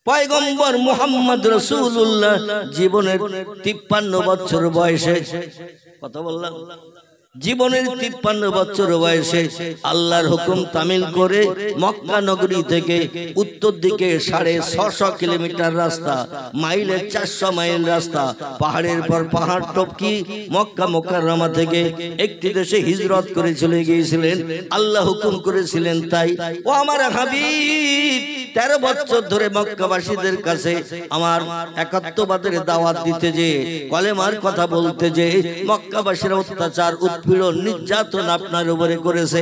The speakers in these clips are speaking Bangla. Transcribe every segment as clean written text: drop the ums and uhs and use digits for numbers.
পয়গম্বর মুহাম্মদ রাসূলুল্লাহ জীবনের 53 বছর বয়সে, কথা বললাম, জীবনের 53 বছর বয়সে আল্লাহর হুকুম তামিল করে মক্কা নগরী থেকে উত্তর দিকে 650 কিলোমিটার রাস্তা, মাইলে 400 মাইল রাস্তা, পাহাড়ের পর পাহাড় টপকি মক্কা মুকাররমা থেকে একটি দেশে হিজরত করে চলে গিয়েছিলেন। আল্লাহ হুকুম করেছিলেন তাই। ও আমার হাবিব 13 বছর ধরে মক্কাবাসীদের কাছে আমার একাত্মবাদের দাওয়াত দিতে যে, কলেমার কথা বলতে যে, মক্কাবাসীরা অত্যাচার উৎপীড়ন নির্যাতন আপনার উপরে করেছে,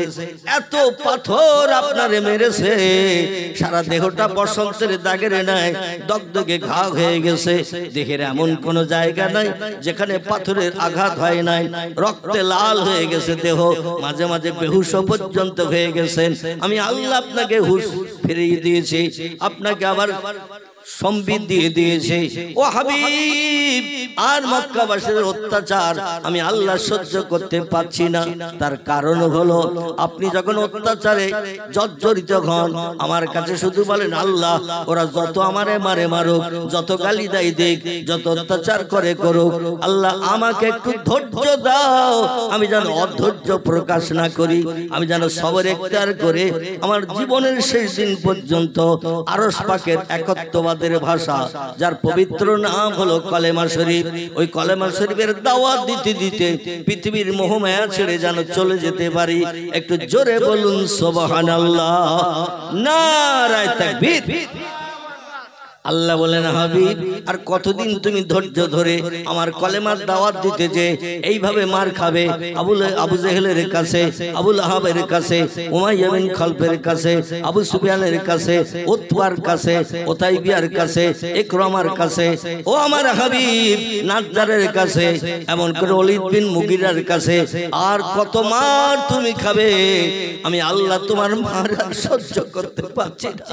এত পাথর আপনারে মেরেছে, সারা দেহটা বসন্তের দাগের নাই দগদগে ঘা হয়ে গেছে। দেহের এমন কোন জায়গা নাই যেখানে পাথরের আঘাত হয় নাই, রক্তে লাল হয়ে গেছে দেহ, মাঝে মাঝে বেহুশ পর্যন্ত হয়ে গেছেন। আমি আল্লাহ আপনাকে হুশ ফিরিয়ে দিয়েছি, আপনাকে আবার সম্বিত দিয়ে দিয়েছে। ও হাবিব, আর মক্কাবাসীর অত্যাচার আমি আল্লাহ সহ্য করতে পারছি না। তার কারণ হলো আপনি যখন অত্যাচারে জর্জরিত হন, আমার কাছে শুধু বলেন আল্লাহ ওরা যত আমারে মারে মারুক, যত গালি দেয় দিক, যত অত্যাচার করে করুক, আল্লাহ আমাকে একটু ধৈর্য দাও, আমি যেন অধৈর্য প্রকাশ না করি, আমি যেন সবর এখতিয়ার করে আমার জীবনের শেষ দিন পর্যন্ত আরশ পাকের একত্ববাদ ভাষা, যার পবিত্র নাম হলো কলেমা শরীফ, ওই কলেমা শরীফের দাওয়াত দিতে দিতে পৃথিবীর মোহমায়া ছেড়ে যেন চলে যেতে পারি। একটু জোরে বলুন সুবহানাল্লাহ, নারায়ে তাকবীর। আল্লাহ বলেন হাবিব আর কতদিন তুমি ধৈর্য ধরে আমার কলেমার দাওয়াত দিতে যে এইভাবে মার খাবে? আবু জেহেলের কাছে, আবু লাহাবের কাছে, উমাইয়া বিন খালফের কাছে, আবু সুফিয়ানের কাছে, উতবার কাছে, উতাইবিয়ার কাছে, ইকরামার কাছে, ও আমার হাবিব নাজ্জারের কাছে, এমন করে ওলীদ বিন মুগিরার কাছে, আর কত মার তুমি খাবে? আমি আল্লাহ তোমার মার সহ্য করতে পারছি না।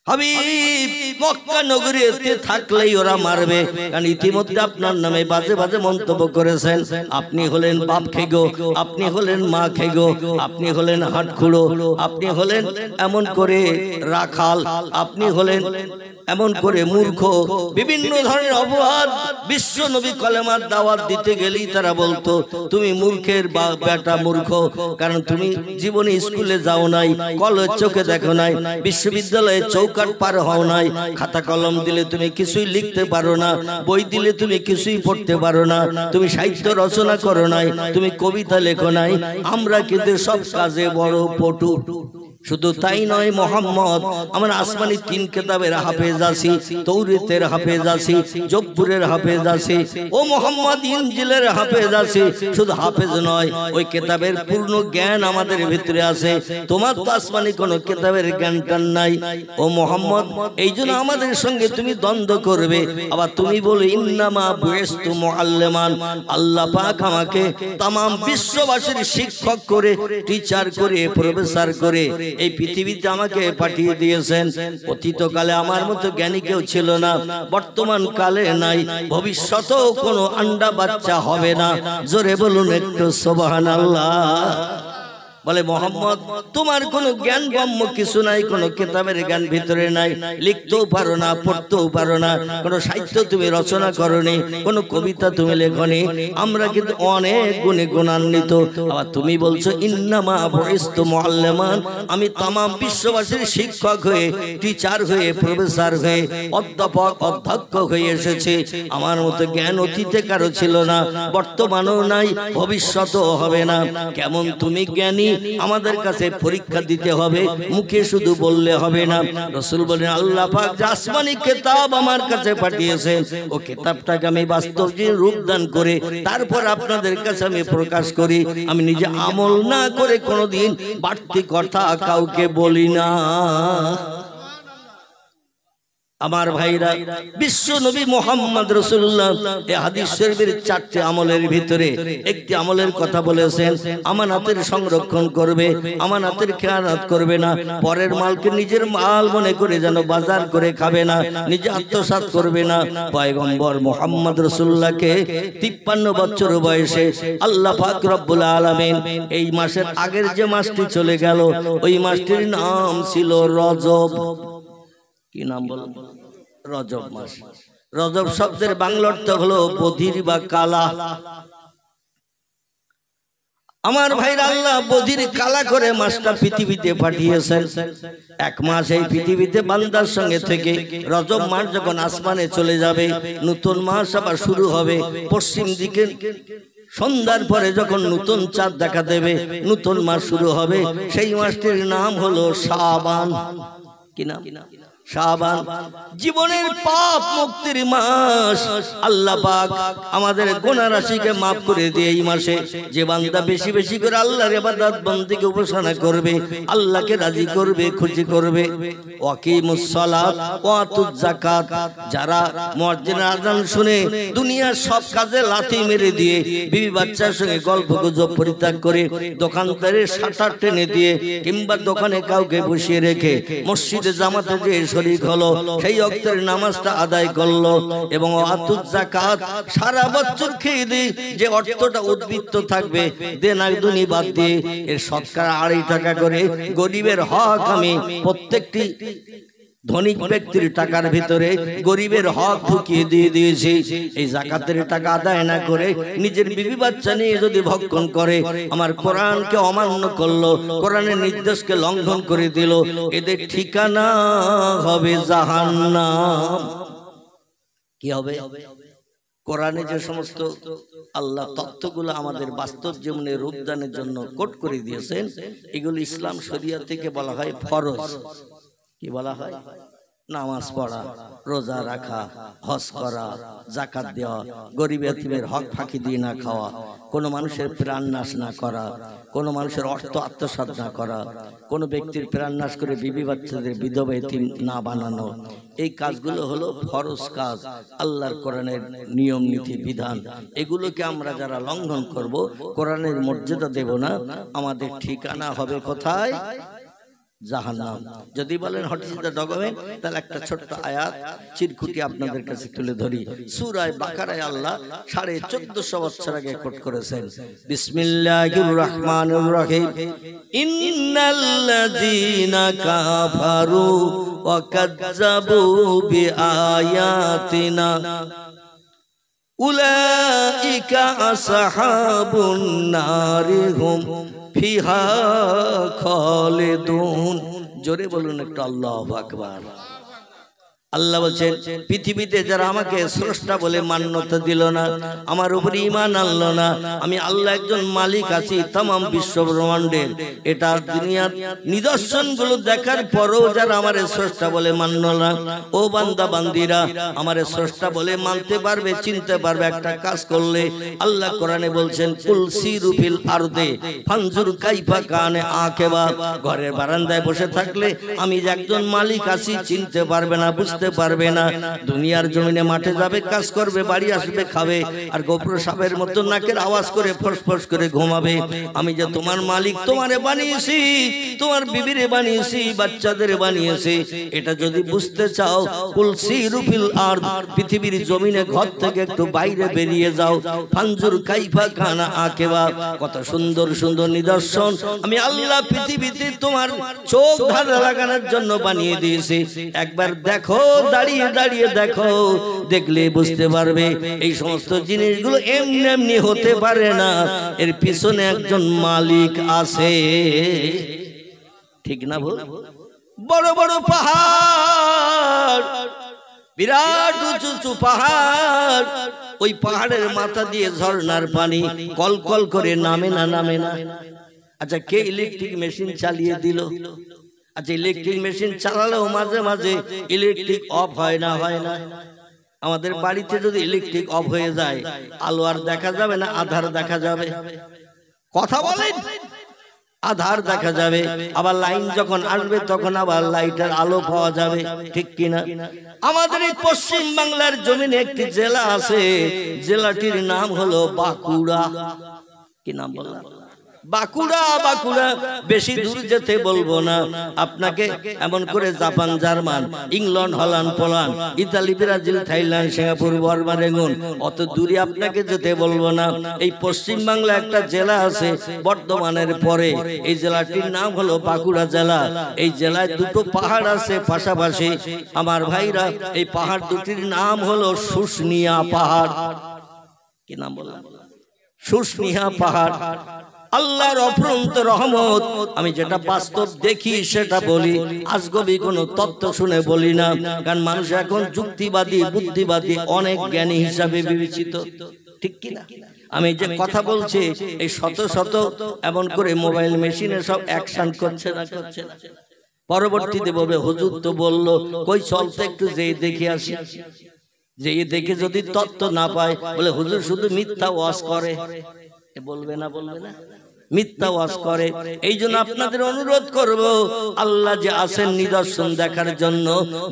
হাবিব মক্কা নগরীতে থাকলেই ওরা মারবে, কারণ ইতিমধ্যে আপনার নামে বাজে বাজে মন্তব্য করেছেন। আপনি হলেন বাপ খেগো, আপনি হলেন মা খেগো, আপনি হলেন হাটখুড়ো, আপনি হলেন এমন করে রাখাল, আপনি হলেন এমন করে মূর্খ, বিভিন্ন ধরনের অপবাদ। বিশ্ব নবী কলেমার দাওয়াত দিতে গেলেই তারা বলতো তুমি মূর্খের বেটা মূর্খ, কারণ তুমি জীবনে স্কুলে যাও নাই, কলেজ চোখে দেখো নাই, বিশ্ববিদ্যালয়ে চৌকাট পার হও নাই, খাতা কলম দিলে তুমি কিছুই লিখতে পারো না, বই দিলে তুমি কিছুই পড়তে পারো না, তুমি সাহিত্য রচনা করো নাই, তুমি কবিতা লেখো নাই, আমরা কিন্তু সব কাজে বড় পটু। শুধু তাই নয়, মোহাম্মদ আমার আসমানি 3 কিতাবের হাফেজ আছি, তৌরাতের হাফেজ আছি, জব্বুরের হাফেজ আছি, ও মোহাম্মদ ইনজিলের হাফেজ আছি। শুধু হাফেজ নয়, ওই কিতাবের পূর্ণ জ্ঞান আমাদের ভিতরে আছে। তোমার তো আসমানি কোনো কিতাবের জ্ঞানটান নাই। ও মোহাম্মদ, এই জন্য আমাদের সঙ্গে তুমি দ্বন্দ্ব করবে, আবার তুমি বলে ইন্নামা বুইস্তু মুআল্লিমান, আল্লাহ পাক আমাকে তাম বিশ্ববাসীর শিক্ষক করে, টিচার করে, প্রফেসর করে এই পৃথিবীতে আমাকে পাঠিয়ে দিয়েছেন। অতীতকালে আমার মতো জ্ঞানী কেউ ছিল না, বর্তমান কালে নাই, ভবিষ্যতেও কোনো আন্ডা বাচ্চা হবে না। জোরে বলুন একটু সুবহানাল্লাহ। বলে মোহাম্মদ তোমার কোনো জ্ঞান গম্য কিছু নাই, কোনো কিতাবের জ্ঞান ভিতরে নাই, লিখতেও পারো না, পড়তেও পারো না, কোনো সাহিত্য তুমি রচনা করনি, কোনো কবিতা তুমি লেখনি, আমরা কিন্তু অনেক গুণে গুণান্বিত। আবার তুমি বলছো ইন্নামা বুইস্তু মুআল্লিমান, আমি तमाम বিশ্ববাসীর শিক্ষক হয়ে, টিচার হয়ে, প্রফেসর হয়ে, অধ্যাপক অধ্যক্ষ হয়ে এসেছি। আমার মতো জ্ঞান অতীতে কারো ছিল না, বর্তমানেও নাই, ভবিষ্যতেও হবে না। কেমন তুমি জ্ঞানী? আমাদের কাছে পরীক্ষা দিতে হবে, মুখে শুধু বললে হবে না। রাসূল বলেন আল্লাহ পাক যে আসমানি কিতাব আমার কাছে পাঠিয়েছেন, ও কিতাবটাকে আমি বাস্তব রূপ দান করে তারপর আপনাদের কাছে আমি প্রকাশ করি। আমি নিজে আমল না করে কোনোদিন বাড়তি কথা কাউকে বলি না। আমার ভাইরা, বিশ্ব নবী মুহাম্মদ রাসূলুল্লাহ এই হাদিস শরীফের 4টি আমলের ভিতরে একটি আমলের কথা বলেছেন, আমানতের সংরক্ষণ করবে, আমানতের খেয়ানত করবে না, পরের মালকে নিজের মাল মনে করে যেন বাজার করে খাবে না, নিজে আত্মসাৎ করবে না। পয়গম্বর মুহাম্মদ রাসূলুল্লাহকে 53 বছর বয়সে আল্লাহ পাক রব্বুল আলামিন এই মাসের আগের যে মাসটি চলে গেল, ওই মাসটির নাম ছিল রজব। কি নাম বলেন? রজব মাস। রজব শব্দের বাংলা অর্থ হলো বধির বা কালা। আমার ভাইরা, আল্লাহ বধির কালা করে মাসটা পৃথিবীতে পাঠিয়েছেন। এক মাস এই পৃথিবীতে বান্দার সঙ্গে থেকে রজব মাস যখন আসমানে চলে যাবে, নতুন মাস আবার শুরু হবে। পশ্চিম দিকে সন্ধ্যার পরে যখন নতুন চাঁদ দেখা দেবে, নতুন মাস শুরু হবে। সেই মাসটির নাম হলো শাবান। কি নাম? শাবান। জীবনের পাপ মুক্তির মাস। আল্লাহ পাক আমাদের গুনাহ রাশিকে maaf করে দিয়ে এই মাসে যে বান্দা বেশি বেশি করে আল্লাহর ইবাদত বন্দেগী উপাসনা করবে, আল্লাহকে রাজি করবে, খুশি করবে। ওয়াকিমুস সালাত ওয়া আতুজ যাকাত। যারা মুয়াজ্জিনের আযান শুনে দুনিয়ার সব কাজে লাথি মেরে দিয়ে, বিবি বাচ্চার সঙ্গে গল্প গুজব পরিত্যাগ করে, দোকানদারের শাটার টেনে দিয়ে কিংবা দোকানে কাউকে বসিয়ে রেখে মসজিদে জামাতে যে শরীক হলো, সেই ওয়াক্তের নামাজটা আদায় করলো এবং আতুজ যাকাত সারা বছর খেয়ে দিয়ে যে অর্থটা উদ্বৃত্ত থাকবে দেনাদুনি বাদ দিয়ে এর শতকরা 2.5 টাকা করে গরিবের হক আমি প্রত্যেকটি ধনিক ব্যক্তির টাকার ভিতরে গরিবের হক ঢুকিয়ে দিয়ে দিয়েছি। এই যাকাতের টাকা আদায় না করে নিজের বিবি বাচ্চা নিয়ে যদি ভক্ষণ করে, আমার কোরআনকে অমান্য করলো, কোরআনের নির্দেশকে লঙ্ঘন করে দিল, এদের ঠিকানা হবে জাহান্নাম। কি হবে? কোরআনে যে সমস্ত আল্লাহ তত্ত্বগুলো আমাদের বাস্তব জীবনে রূপদানের জন্য কোট করে দিয়েছেন, এগুলো ইসলাম শরিয়া থেকে বলা হয় ফরজ। কি বলা হয়? নামাজ পড়া, রোজা রাখা, হজ করা, যাকাত দেওয়া, গরিব এতিমের হক ফাঁকি দিয়ে না খাওয়া, কোনো মানুষের প্রাণ নাশ না করা, কোনো মানুষের অর্থ আত্মসাৎ না করা, কোনো ব্যক্তির প্রাণ নাশ করে বিবি বাচ্চাদের বিধবা এতিম না বানানো। এই কাজগুলো হলো ফরজ কাজ, আল্লাহর কোরআনের নিয়ম নীতি বিধান। এগুলোকে আমরা যারা লঙ্ঘন করব, কোরআনের মর্যাদা দেব না, আমাদের ঠিকানা হবে কোথায়? জাহান্নাম। যদি বলেন হোয়াট ইজ দ্য ডকুমেন্ট, তাহলে একটা ছোট্ট আয়াত চিরকুটি আপনাদের কাছে তুলে ধরি। সূরা বাকারায় আল্লাহ 1450 বছর আগে কোট করেছেন, বিসমিল্লাহির রহমানির রহিম, ইন্নাল্লাযীনা কাফারু ওয়া কাযযাবু বিআয়াতিনা উলাইকা আসহাবুন নারি হুম ফিহা খালিদুন। জোরে বলুন একটু আল্লাহু আকবার। আল্লাহ বলছেন, পৃথিবীতে যারা আমাকে স্রষ্টা বলে মান্যতা দিল না, আমার উপরে ঈমান আনলো না, আমি আল্লাহ একজন মালিক আছি तमाम বিশ্ব ব্রহ্মাণ্ডের, এটা দুনিয়ার নিদর্শনগুলো দেখার পরেও যারা আমার স্রষ্টা বলে মানল না, ও বান্দা বান্দিরা আমার স্রষ্টা বলে মানতে পারবে, চিনতে পারবে একটা কাজ করলে। আল্লাহ কোরআনে বলছেন, কুল সিরু ফিল আরদে ফানজুর কাইফা কানে আকিবা। ঘরের বারান্দায় বসে থাকলে আমি যে একজন মালিক আছি চিনতে পারবে না, বুঝতে পারবে না। দুনিয়ার জমিনে মাঠে যাবে, কাজ করবে, বাড়ি আসবে, খাবে, আর গোপ্র সাপের মতো নাকের আওয়াজ করে ফসফস করে ঘুমাবে। আমি যে তোমার মালিক, তোমারে বানিয়েছি, তোমার বিবিরে বানিয়েছি, বাচ্চাদের বানিয়েছি, এটা যদি বুঝতে চাও, কুল সিরু ফিল আরদ, পৃথিবীর জমিনে ঘর থেকে একটু বাইরে বেরিয়ে যাও, ফানজুর কাইফা কানা আকিবা। কত সুন্দর সুন্দর নিদর্শন আমি আল্লাহ পৃথিবীতে তোমার চোখ ধাঁধা লাগানোর জন্য বানিয়ে দিয়েছি। একবার দেখো, দাঁড়িয়ে দাঁড়িয়ে দেখো, দেখলে বুঝতে পারবে এই সমস্ত জিনিসগুলো এমনি এমনি হতে পারে না, এর পিছনে একজন মালিক আছে। ঠিক না ভুল? বড় বড় পাহাড়, বিরাট উঁচু উঁচু পাহাড়, ওই পাহাড়ের মাথা দিয়ে ঝর্ণার পানি কল কল করে নামে না, নামে না। আচ্ছা, কে ইলেকট্রিক মেশিন চালিয়ে দিল? আচ্ছা, ইলেকট্রিক মেশিন চালালেও মাঝে মাঝে ইলেকট্রিক অফ হয় না, হয় না? আমাদের বাড়িতে যদি ইলেকট্রিক অফ হয়ে যায়, আলো আর দেখা যাবে না, আধার দেখা যাবে। কথা বলেন, আধার দেখা যাবে। আবার লাইন যখন আসবে তখন আবার লাইটের আলো পাওয়া যাবে, ঠিক কিনা? আমাদের এই পশ্চিম বাংলার জমিনে একটি জেলা আছে, জেলাটির নাম হলো বাঁকুড়া। কি নাম বললাম? বাঁকুড়া বাঁকুড়া বেশি দূর যেতে বলবো না আপনাকে, এমন করে Japan, German, England, Holland, Poland, Italy, Brazil, Thailand, Singapore, Burma, Rangoon, অত দূরে আপনাকে যেতে বলবো না। এই পশ্চিম বাংলা একটা জেলা আছে বর্ধমানের পরে, এই জেলাটির নাম হলো বাঁকুড়া জেলা। এই জেলায় দুটো পাহাড় আছে পাশাপাশি আমার ভাইরা, এই পাহাড় দুটির নাম হলো শুশুনিয়া পাহাড়। কি নাম বললাম? শুশুনিয়া পাহাড়। আল্লাহর অফুরন্ত রহমত, আমি যেটা বাস্তব দেখি সেটা বলি, আজগবি কোনো তত্ত্ব শুনে বলি না, কারণ মানুষ এখন যুক্তিবাদী, বুদ্ধিবাদী, অনেক জ্ঞানী হিসাবে বিবেচিত, ঠিক কি না? আমি যে কথা বলছি এই শত শত এমন করে মোবাইল মেশিনে সব অ্যাকশন করছে না, করছে না। পরবর্তীতে বলবে হুজুর তো বললো, কই চলতে একটু যেই দেখে আসি, যেই দেখে যদি তত্ত্ব না পায়, বলে হুজুর শুধু মিথ্যা ওয়াজ করে। বলবে না, বলবে না, মিথ্যা ওয়াজ করে। এই জন্য আপনাদের অনুরোধ করব, আল্লাহ যে আছেন নিদর্শন দেখার জন্য,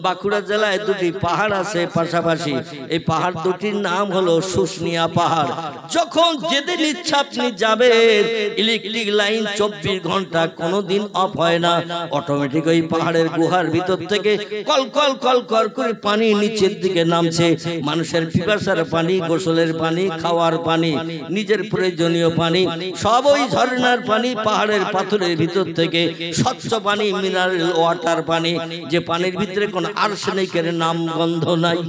বাঁকুড়া জেলায় দুটি পাহাড় আছে পাশাপাশি, এই পাহাড় দুটির নাম হলো শুশুনিয়া পাহাড়। যখন যেদিন ইচ্ছা আপনি যাবেন, ইলেকট্রিক লাইন 24 ঘন্টা কোনোদিন অফ হয় না, অটোমেটিক ওই পাহাড়ের গুহার ভিতর থেকে কল কল কল কল করে পানি নিচের দিকে নামছে। মানুষের পিপাসার পানি, গোসলের পানি, খাওয়ার পানি, নিজের প্রয়োজনীয় পানি, সব ওই ঝর্ণার পানি, পাহাড়ের পাথরের ভিতর থেকে স্বচ্ছ পানি, মিনারেল ওয়াটার পানি, যে পানির ভিতরে কোনো আর্সেনিকের নাম গন্ধ নাই,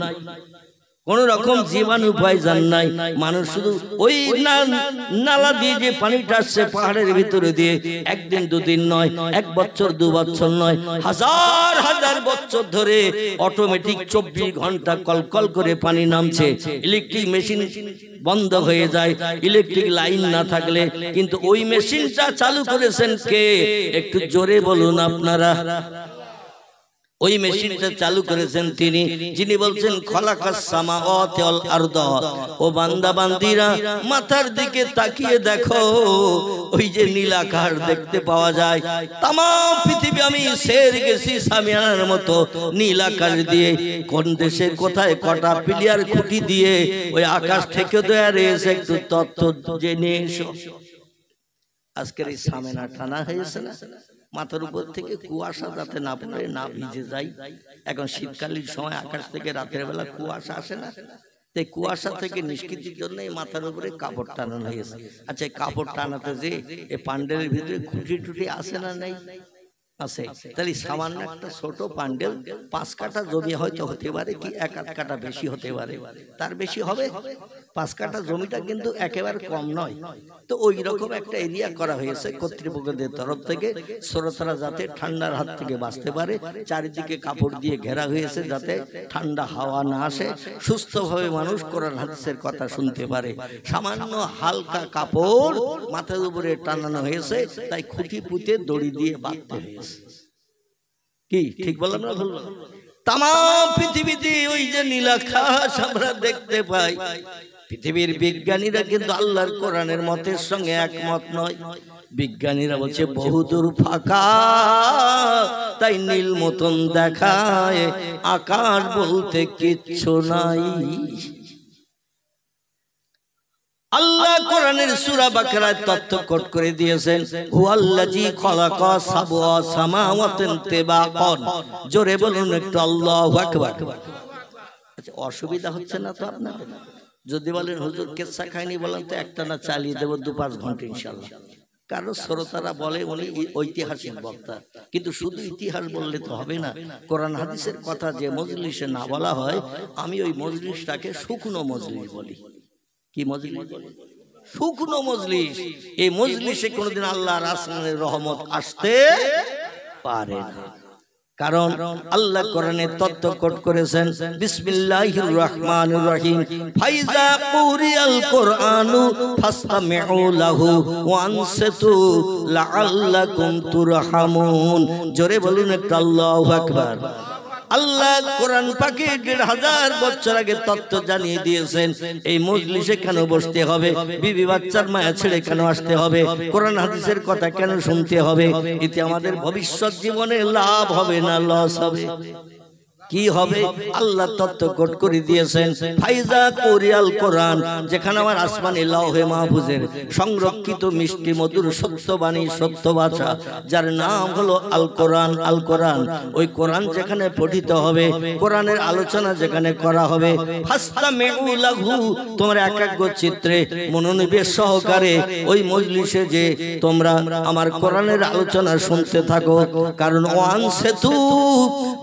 কোন রকম জীবাণু পয়জন নাই। মানুষ শুধু ওই নালা দিয়ে যে পানিটা আসছে পাহাড়ের ভিতরে দিয়ে, একদিন দুদিন নয়, 1 বছর 2 বছর নয়, হাজার হাজার বছর ধরে অটোমেটিক 24 ঘন্টা কলকল করে পানি নামছে। ইলেকট্রিক মেশিন বন্ধ হয়ে যায় ইলেকট্রিক লাইন না থাকলে, কিন্তু ওই মেশিনটা চালু করেছেন কে? একটু জোরে বলুন আপনারা। ওই মেশিনটা চালু করেছেন তিনি, যিনি বলছেন খলাকাস সামাওয়াতি ওয়াল আরদ। ও বান্দা বান্দিরা, মাথার দিকে তাকিয়ে দেখো, ওই যে নীল আকাশ দেখতে পাওয়া যায়, তাম পৃথিবী আমি সের গেছি সামিয়ানার মতো নীল আকাশ দিয়ে, কোন দেশে কোথায় কটা পিলিয়ার খুঁটি দিয়ে ওই আকাশ থেকে দয়া রয়েছে, একটু তত্ত্ব জেনে এসো। আজকের এই সামেনা টানা হয়েছে না, মাথার উপর থেকে কুয়াশা যাতে না পড়ে, না ভিজে যায়। এখন শীতকালীন সময় আকাশ থেকে রাতের বেলা কুয়াশা আসে না, তাই কুয়াশা থেকে নিষ্কৃতির জন্য এই মাথার উপরে কাপড় টানানো হয়েছে। আচ্ছা, এই কাপড় টানাতে যে এই পান্ডেলের ভিতরে খুঁটি টুটি আসে না? নাই, আছে। তাহলে সামান্য একটা ছোট পান্ডেল 5 কাঠা জমি হয়তো হতে পারে, কি 1 কাঠা বেশি হতে পারে, তার বেশি হবে। 5 কাঠা জমিটা কিন্তু একেবারে কম নয়। তো ওই রকম একটা এরিয়া করা হয়েছে কর্তৃপক্ষদের তরফ থেকে, শ্রোতারা যাতে ঠান্ডার হাত থেকে বাঁচতে পারে, চারিদিকে কাপড় দিয়ে ঘেরা হয়েছে যাতে ঠান্ডা হাওয়া না আসে, সুস্থভাবে মানুষ কোরআন হাদিসের কথা শুনতে পারে। সামান্য হালকা কাপড় মাথার উপরে টানানো হয়েছে, তাই খুঁটি পুঁতে দড়ি দিয়ে বাঁধতে হয়েছে। কি ঠিক বললাম না ভুল? তাম পৃথিবীতে ওই যে নীল আকাশ আমরা দেখতে পাই, পৃথিবীর বিজ্ঞানীরা কিন্তু আল্লাহর কোরআনের মতের সঙ্গে একমত নয়। বিজ্ঞানীরা বলছে বহুদূর ফাঁকা, তাই নীল মতন দেখায়, আকাশ বলতে কিচ্ছু নাই। আল্লাহ কোরআনের সূরা বাকারায় তথ্য কোট করে দিয়েছেন, হুয়াল্লাযী খালাকা সাবআ সামাওয়াতিন তিবাকান। জোরে বলুন একটু আল্লাহু আকবার। আচ্ছা, অসুবিধা হচ্ছে না তো আপনাদের? যদি বলেন হুজুর কেচ্ছা খাইনি, বলেন তো একটা না চালিয়ে দেব 2-5 ঘন্টা ইনশাআল্লাহ। কারণ শ্রোতারা বলে উনি ঐতিহাসিক বক্তা, কিন্তু শুধু ইতিহাস বললে তো হবে না। কোরআন হাদিসের কথা যে মজলিসে না বলা হয়, আমি ওই মজলিসটাকে শুকনো মজলিস বলি। কি মজলিস? শুকনো মজলিস। এই মজলিসে কোনদিন আল্লাহর আসমানের রহমত আসতে পারে না, কারণ আল্লাহ কোরআনে তথ্য কোট করেছেন, বিসমিল্লাহির রহমানির রহিম, ফাইজা কুরিয়াল কুরআনু ফাসতামিউ লাহু ওয়া আনসিতু লাআল্লাকুম তুরহামুন। জোরে বলুন একটু আল্লাহু আকবার। আল্লাহ কোরআন পাকে 1500 বছর আগে তত্ত্ব জানিয়ে দিয়েছেন, এই মজলিসে কেন বসতে হবে, বিবি বাচ্চার মায়া ছেড়ে কেন আসতে হবে, কোরআন হাদিসের কথা কেন শুনতে হবে। এতে আমাদের ভবিষ্যৎ জীবনে লাভ হবে না লস হবে? কি হবে আল্লাহ তত্ত্ব কোট করে দিয়েছেন ফাইজা কোরিয়াল কোরআন যেখানে আমার আসমানি লাওহে মাহফুজের সংরক্ষিত মিষ্টি মধুর সত্যবাণী সত্য ভাষা যার নাম হলো আল কোরআন আল কোরআন ওই কোরআন যেখানে পঠিত হবে কোরআনের আলোচনা যেখানে করা হবে ফাস্তামিউ লাহু তোমরা একাগ্র চিত্রে মনোনিবেশ সহকারে ওই মজলিসে যে তোমরা আমার কোরআনের আলোচনা শুনতে থাকো কারণ ওয়ান সেতু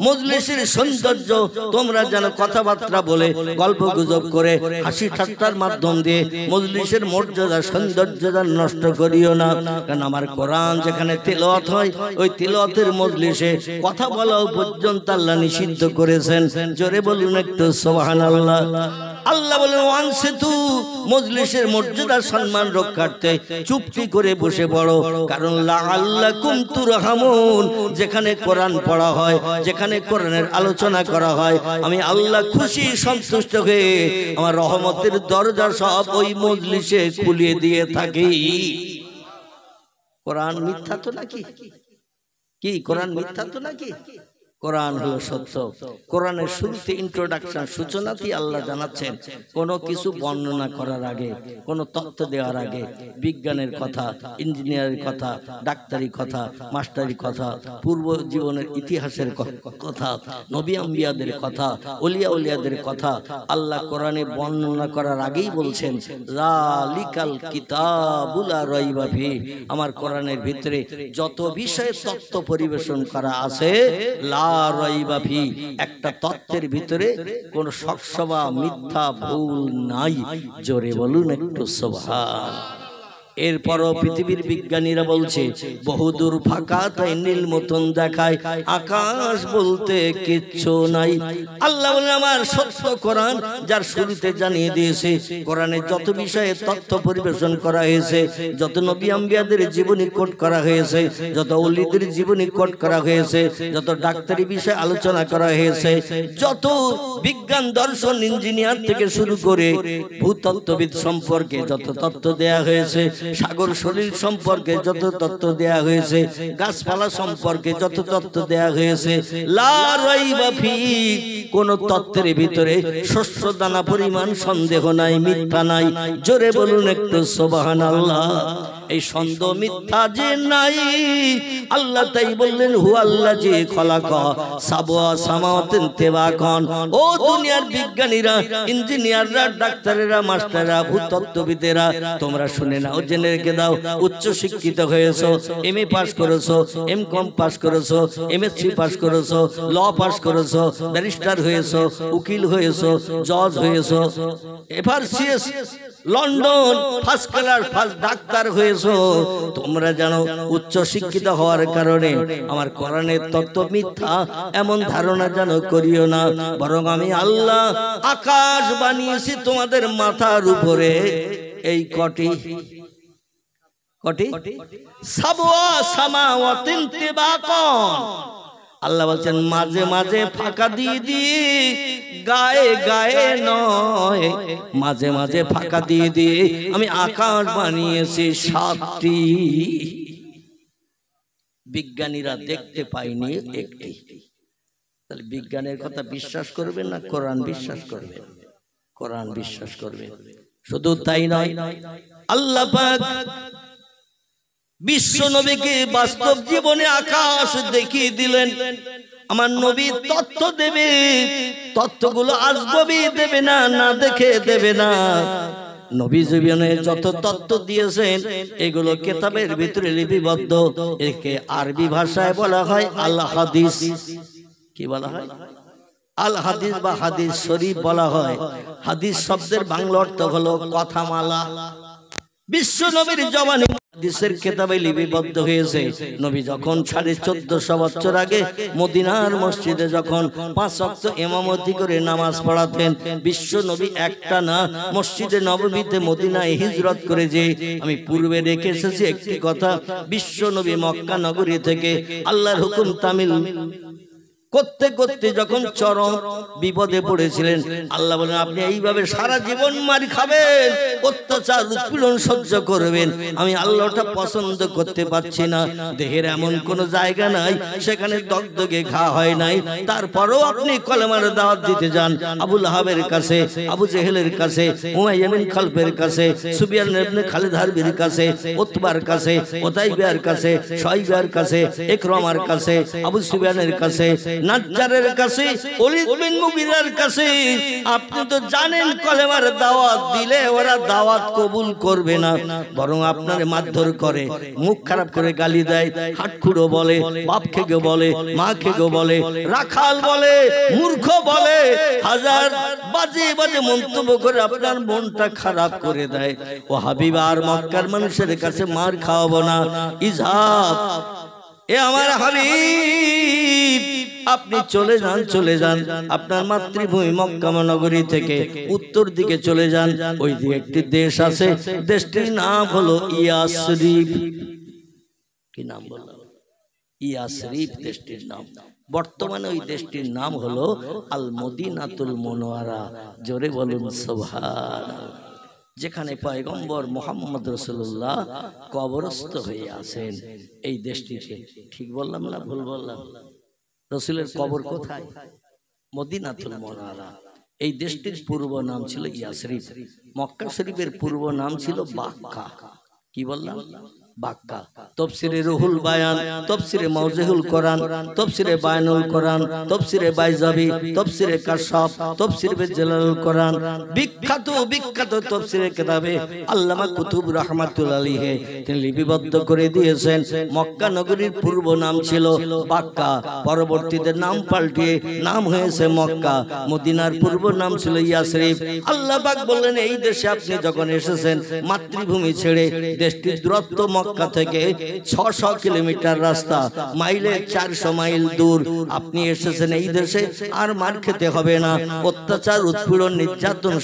মজলিসের সৌন্দর্য তোমরা যেন কথাবার্তা বলে গল্প গুজব করে হাসি ঠাট্টার মাধ্যম দিয়ে মজলিসের মর্যাদা সৌন্দর্যতা নষ্ট করিও না কারণ আমার কোরআন যেখানে তিলাওয়াত হয় ওই তিলাওয়াতের মজলিসে কথা বলাও পর্যন্ত আল্লাহ নিষিদ্ধ করেছেন জোরে বলুন একটু সুবহানাল্লাহ আল্লাহ বলেন ওয়ান সেতু মজলিসের মর্যাদা সম্মান রক্ষার্থে চুপটি করে বসে পড়ো কারণ লাআল্লাকুম তুরহামুন যেখানে কোরআন পড়া হয় যেখানে কোরআনের আলোচনা করা হয় আমি আল্লাহ খুশি সন্তুষ্ট হয়ে আমার রহমতের দরজা সব ওই মজলিসে খুলে দিয়ে থাকি কোরআন মিথ্যা তো নাকি কি কোরআন মিথ্যা তো নাকি কোরআন হলো সত্য কোরআনের শুরুতে ইন্ট্রোডাকশন সূচনাতেই আল্লাহ জানাচ্ছেন কোনো কিছু বর্ণনা করার আগে কোনো তত্ত্ব দেওয়ার আগে বিজ্ঞানের কথা ইঞ্জিনিয়ারের কথা ডাক্তারি কথা মাস্টারি কথা পূর্ব জীবনের ইতিহাসের কথা নবী আম্বিয়াদের কথা ওলিয়া উলিয়াদের কথা আল্লাহ কোরআনে বর্ণনা করার আগেই বলছেন যালিকাল কিতাবুল লা রাইবা ফি আমার কোরআনের ভিতরে যত বিষয়ে তত্ত্ব পরিবেশন করা আছে একটা তত্ত্বের ভিতরে কোন শকসভা মিথ্যা ভুল নাই জোরে বলুন একটু সুবহান এরপরও পৃথিবীর বিজ্ঞানীরা বলছে বহুদূর ফাঁকা তাই নীল মতন দেখায় আকাশ বলতে কিচ্ছু নাই আল্লাহ বলেন আমার সত্য কোরআন যার শুরুতে জানিয়ে দিয়েছে কোরআনের যত বিষয়ে তথ্য পরিবেশন করা হয়েছে যত নবী আম্বিয়াদের জীবনী কোট করা হয়েছে যত ওলিদের জীবনী কোট করা হয়েছে যত ডাক্তারি বিষয়ে আলোচনা করা হয়েছে যত বিজ্ঞান দর্শন ইঞ্জিনিয়ার থেকে শুরু করে ভূতত্ত্ববিদ সম্পর্কে যত তথ্য দেয়া হয়েছে সাগর শরীর সম্পর্কে যত তত্ত্ব দেয়া হয়েছে গাছপালা সম্পর্কে যত তত্ত্ব দেয়া হয়েছে লা রাইবা ফি কোন তত্ত্বের ভিতরে শস্য দানা পরিমাণ সন্দেহ নাই মিথ্যা নাই জোরে বলুন একটু সুবহানাল্লাহ এই সন্দেহ মিথ্যা যে নাই আল্লাহ তাই বললেন হুয়াল্লাযী খালাকা সাবআ সামাওয়াতিন তিবাকান ও দুনিয়ার বিজ্ঞানীরা ইঞ্জিনিয়াররা ডাক্তারেরা মাস্টাররা ভূতত্ত্ববিদেরা তোমরা শুনে নাও জেনে রেখে দাও উচ্চ শিক্ষিত হয়েছো এমএ পাস করেছো এমকম পাস করেছো এমএসসি পাস করেছো ল পাস করেছো ব্যারিস্টার হয়েছো উকিল হয়েছো জজ হয়েছো FRCS London first class first doctor হয়েছো তোমরা জানো উচ্চ শিক্ষিত হওয়ার কারণে আমার কোরআনের তত্ত্ব মিথ্যা এমন ধারণা জানো করিও না বরং আমি আল্লাহ আকাশ বানিয়েছি তোমাদের মাথার উপরে এই কটি সাবওয়া সামাওয়াতিন তিবাকান আল্লাহ বলছেন মাঝে মাঝে ফাঁকা দিয়ে দিয়ে গায়ে গায়ে নয় মাঝে মাঝে ফাঁকা দিয়ে দিয়ে আমি আকাশ বানিয়েছি 7টি বিজ্ঞানীরা দেখতে পায়নি একটি তাহলে বিজ্ঞানের কথা বিশ্বাস করবেন না কোরআন বিশ্বাস করবেন কোরআন বিশ্বাস করবেন শুধু তাই নয় আল্লাহ পাক বিশ্ব নবীকে বাস্তব জীবনে আকাশ দেখিয়ে দিলেন আমার নবী তত্ত্ব দেবে তত্ত্বগুলো আজগবি দেবে না না দেখে দেবে না নবী জীবনে যত তত্ত্ব দিয়েছেন এগুলো কিতাবের ভিতরে লিপিবদ্ধ একে আরবি ভাষায় বলা হয় আল হাদিস কি বলা হয় আল হাদিস বা হাদিস শরীফ বলা হয় হাদিস শব্দের বাংলা অর্থ হলো কথামালা বিশ্ব নবীর জবানে হাদিসের কিতাবে লিপিবদ্ধ হয়েছে নবী যখন 1450 বছর আগে মদিনার মসজিদে যখন 5 ওয়াক্ত ইমামতি করে নামাজ পড়াতেন বিশ্ব নবী একটা না মসজিদে নববীতে মদিনায় হিজরত করে যে আমি পূর্বে রেখে এসেছি একটি কথা বিশ্ব নবী মক্কা নগরী থেকে আল্লাহর হুকুম করতে করতে যখন চরম বিপদে পড়েছিলেন, আল্লাহ বলেন আপনি এইভাবে সারা জীবন মার খাবেন, অত্যাচার উৎপীড়ন সহ্য করবেন, আমি আল্লাহটা পছন্দ করতে পারছি না। দেহের এমন কোন জায়গা নাই সেখানে দগদগে ঘা হয় নাই, তারপরেও আপনি কলেমার দাওয়াত দিতে যান আবু লাহাবের কাছে, আবু জেহেলের কাছে, উমাইয়া বিন খালফের কাছে, সুফিয়ান ইবনে খালিদ হারবির কাছে, উতবার কাছে, উতাইবার কাছে, শাইবার কাছে, ইকরামার কাছে, আবু সুফিয়ানের কাছে, নাজ্জারের কাছে, ওলীদ বিন মুগীরার কাছে। আপনি তো জানেন কলেমার দাওয়াত দিলে ওরা দাওয়াত কবুল করবে না, বরং আপনার মারধর করে, মুখ খারাপ করে গালি দেয়, হাটখুড়ো বলে, বাপ খেগো বলে, মা খেগো বলে, রাখাল বলে, মূর্খ বলে, হাজার বাজে বাজে মন্তব্য করে আপনার মনটা খারাপ করে দেয়। ও হাবিব, আর মক্কার মানুষের কাছে মার খাওয়াবো না, ইজহাব, এ আমার হাবিব আপনি চলে যান, চলে যান, আপনার মাতৃভূমি মক্কা নগরী থেকে উত্তর দিকে চলে যান, ওই দিকে একটি দেশ আছে, দেশটির নাম হলো ইয়াসরিব। কি নাম বললাম? ইয়াসরিব দেশটির নাম। বর্তমানে ওই দেশটির নাম হলো আল মদিনাতুল মুনওয়ারা। জোরে বলুন সুবহানাল্লাহ। যেখানে পয়গম্বর মুহাম্মদ রাসূলুল্লাহ কবরস্থ হয়ে আছেন এই দেশটিতে। ঠিক বললাম না ভুল বললাম? রাসূলের কবর কোথায়? মদিনাতুল মুনওয়ারা। এই দেশটির পূর্ব নাম ছিল ইয়াসরিব। মক্কা শরীফের পূর্ব নাম ছিল বাক্কা। কি বললাম? বাক্কা। তাফসীরে রুহুল বায়ান, তাফসীরে মাওজিহুল কোরআন, তাফসীরে বায়ানুল কোরআন, তাফসীরে বাইজাবি, তাফসীরে কাশফ, তাফসীরে জালালুল কোরআন, বিখ্যাত বিখ্যাত তাফসীরের কিতাবে আল্লামা কুতুব রাহমাতুল্লাহি আলাইহি তিনি লিপিবদ্ধ করে দিয়েছেন। মক্কা নগরীর পূর্ব নাম ছিল বাক্কা, পরবর্তীতে নাম পাল্টিয়ে নাম হয়েছে মক্কা। মদিনার পূর্ব নাম ছিল ইয়াসরিব। আল্লাহ পাক বললেন এই দেশে আপনি যখন এসেছেন মাতৃভূমি ছেড়ে, দেশটির দূরত্ব মক্কা থেকে 600 কিলোমিটার রাস্তা, মাইলে 400 মাইল দূর, আপনি এসেছেন এই দেশে, আর মার খেতে হবে না, অত্যাচার উৎপীড়ন নির্যাতন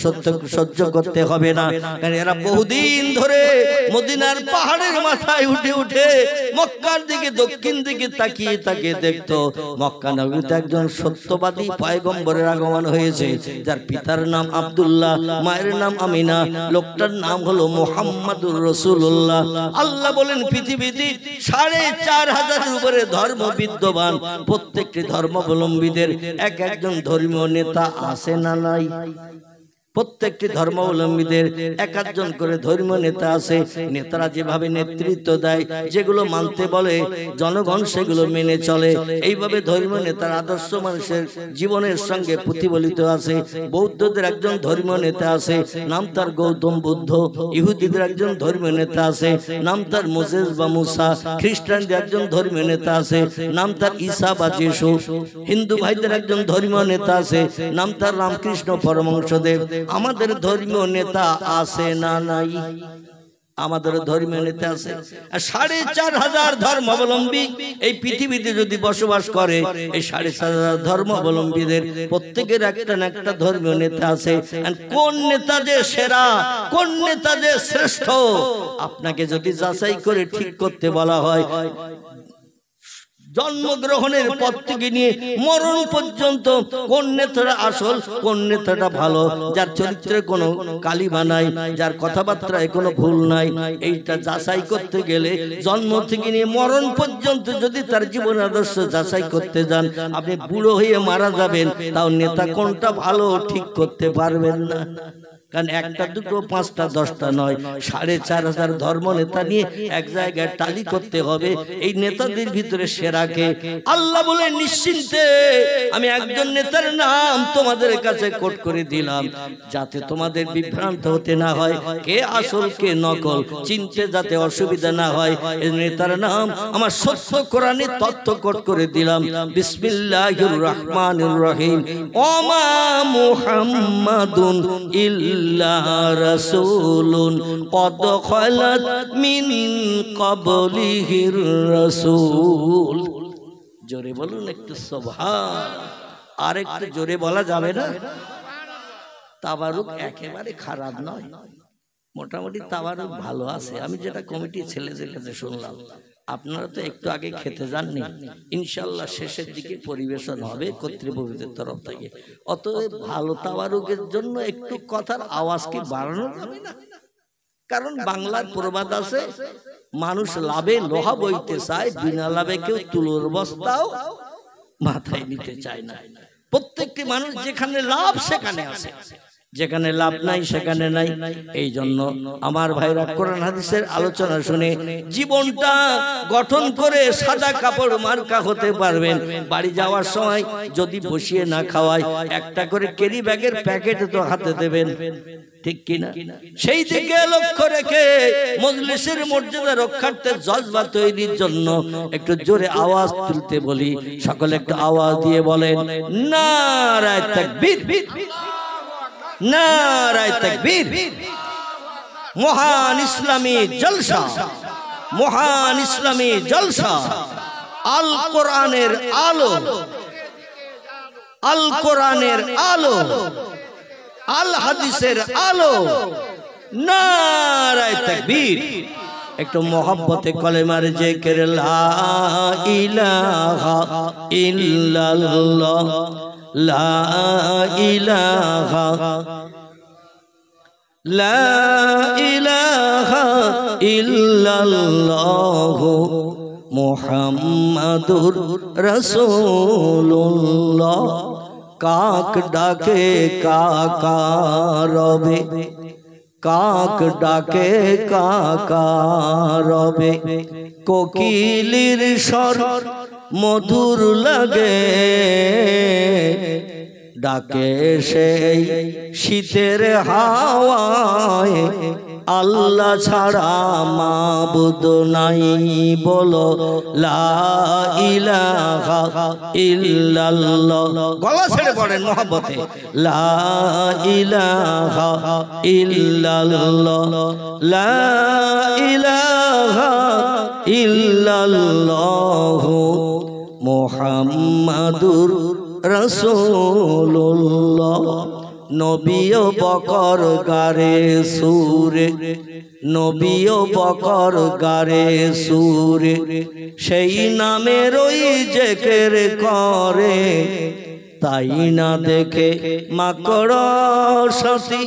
সহ্য করতে হবে না। কারণ এরা বহুদিন ধরে মদিনার পাহাড়ের মাথায় উঠে উঠে মক্কার দিকে দক্ষিণ দিকে তাকিয়ে তাকিয়ে দেখতো মক্কা নগরীতে একজন সত্যবাদী পয়গম্বরের আগমন হয়েছে, যার পিতার নাম আব্দুল্লাহ, মায়ের নাম আমিনা, লোকটার নাম হলো মুহাম্মাদুর রাসূলুল্লাহ। আল্লাহ বলেন পৃথিবীতে 4500 উপরে ধর্ম বিদ্যমান, প্রত্যেকটি ধর্মাবলম্বীদের এক একজন ধর্মীয় নেতা আছে না নাই? প্রত্যেকটি ধর্মাবলম্বীদের এক একজন করে ধর্মীয় নেতা আছে। নেতারা যেভাবে নেতৃত্ব দেয়, যেগুলো মানতে বলে জনগণ সেগুলো মেনে চলে। এইভাবে ধর্মীয় নেতার আদর্শ মানুষের জীবনের সঙ্গে প্রতিফলিত আছে। বৌদ্ধদের একজন ধর্মীয় নেতা আছে, নাম তার গৌতম বুদ্ধ। ইহুদিদের একজন ধর্মীয় নেতা আছে, নাম তার মোসেস বা মুসা। খ্রিস্টানদের একজন ধর্মীয় নেতা আছে, নাম তার ঈসা বা যিশু। হিন্দু ভাইদের একজন ধর্মীয় নেতা আছে, নাম তার রামকৃষ্ণ পরমহংসদেব। আমাদের ধর্মীয় নেতা আছে না নাই? আমাদের ধর্মীয় নেতা আছে। 4500 ধর্মাবলম্বী এই পৃথিবীতে যদি বসবাস করে, এই 4500 ধর্মাবলম্বীদের প্রত্যেকের একটা না একটা ধর্মীয় নেতা আছে। কোন নেতা যে সেরা, কোন নেতা যে শ্রেষ্ঠ, আপনাকে যদি যাচাই করে ঠিক করতে বলা হয়, জন্মগ্রহণের পর থেকে নিয়ে মরণ পর্যন্ত কোন নেতাটা আসল, কোন নেতাটা ভালো, যার চরিত্রে কোনো কালিমা নাই, যার কথাবার্তায় কোনো ভুল নাই, এইটা যাচাই করতে গেলে জন্ম থেকে নিয়ে মরণ পর্যন্ত যদি তার জীবন আদর্শ যাচাই করতে যান, আপনি বুড়ো হয়ে মারা যাবেন, তাও নেতা কোনটা ভালো ঠিক করতে পারবেন না। কারণ একটা দুটো পাঁচটা দশটা নয়, 4500 ধর্ম নেতা নিয়ে এক জায়গায় টালি করতে হবে। এই নেতাদের ভিতরে সেরাকে আল্লাহ বলে নিশ্চিন্তে আমি একজন নেতার নাম তোমাদের কাছে কোট করে দিলাম, যাতে তোমাদের বিভ্রান্ত হতে না হয়, কে আসল কে নকল চিনতে যাতে অসুবিধা না হয়। এই নেতার নাম আমার সত্য কোরআনে তথ্য কোট করে দিলাম। বিসমিল্লাহির রহমানির রহিম। ওমা মুহাম্মাদুন রাসূলুন কদ খালাত মিন ক্বাবলিহির রাসূল। জোরে বলুন একটু সুবহান। আর একটু জোরে বলা যাবে না? তাবারুক একেবারে খারাপ নয়, মোটামুটি তাবারুক ভালো আছে। আমি যেটা কমিটি ছেলেদের কাছে শুনলাম, আপনারা তো একটু আগে খেতে যাননি, ইনশাল্লাহ শেষের দিকে পরিবেশন হবে কর্তৃপক্ষের তরফ থেকে। অতএব ভালো তাওয়ারুকের জন্য একটু কথার আওয়াজ কি বাড়ানো যাবে না? কারণ বাংলার প্রবাদ আছে, মানুষ লাভে লোহা বইতে চায়, বিনা লাভে কেউ তুলোর বস্তাও মাথায় নিতে চায় না। প্রত্যেকটি মানুষ যেখানে লাভ সেখানে আছে, যেখানে লাভ নাই সেখানে নাই। এই জন্য আমার ভাইরা কোরআন হাদিসের আলোচনা শুনে জীবনটা গঠন করে সাদা কাপড় মার্কা হতে পারবেন। বাড়ি যাওয়ার সময় যদি বসিয়ে না খাওয়ায়, একটা করে ক্যারি ব্যাগের প্যাকেট তো হাতে দেবেন, ঠিক কিনা? সেই দিকে লক্ষ্য রেখে মজলিসের মর্যাদা রক্ষার্থে জজবা তৈরির জন্য একটু জোরে আওয়াজ তুলতে বলি। সকলে একটু আওয়াজ দিয়ে বলেন নারায়ে তাকবীর, নারায়ে তাকবীর। মহান ইসলামী জলসা, মহান ইসলামী জলসা, আল কোরআনের আলো, আল কোরআনের আলো, আল হাদিসের আলো, নারায়ে তাকবীর। একটু মোহাব্বতে কলেমার জিকির লা ইলাহা ইল্লাল্লাহ, লা ইলাহা, লা ইলাহা ইল্লাল্লাহ মুহাম্মাদুর রাসূলুল্লাহ। কাক ডাকে কাকা রবে, কাক ডাকে কাকা রবে, কোকিলের স্বর মধুর লাগে, ডাকে সেই শীতের হাওয়ায়, আল্লাহ ছাড়া মাবুদ নাই, বলো লা ইলাহা ইল্লাল্লাহ। গলা ছেড়ে পড়েন মহব্বতে, লা ইলাহা ইল্লাল্লাহ, লা ইলাহা ইল্লাল্লাহ মুহাম্মাদুর রাসূলুল্লাহ। নবীও বকর গারে সুরে, নবীও বকর গারে সুরে, সেই নামের ওই জিকির করে, তাই না দেখে মাকড়সাতি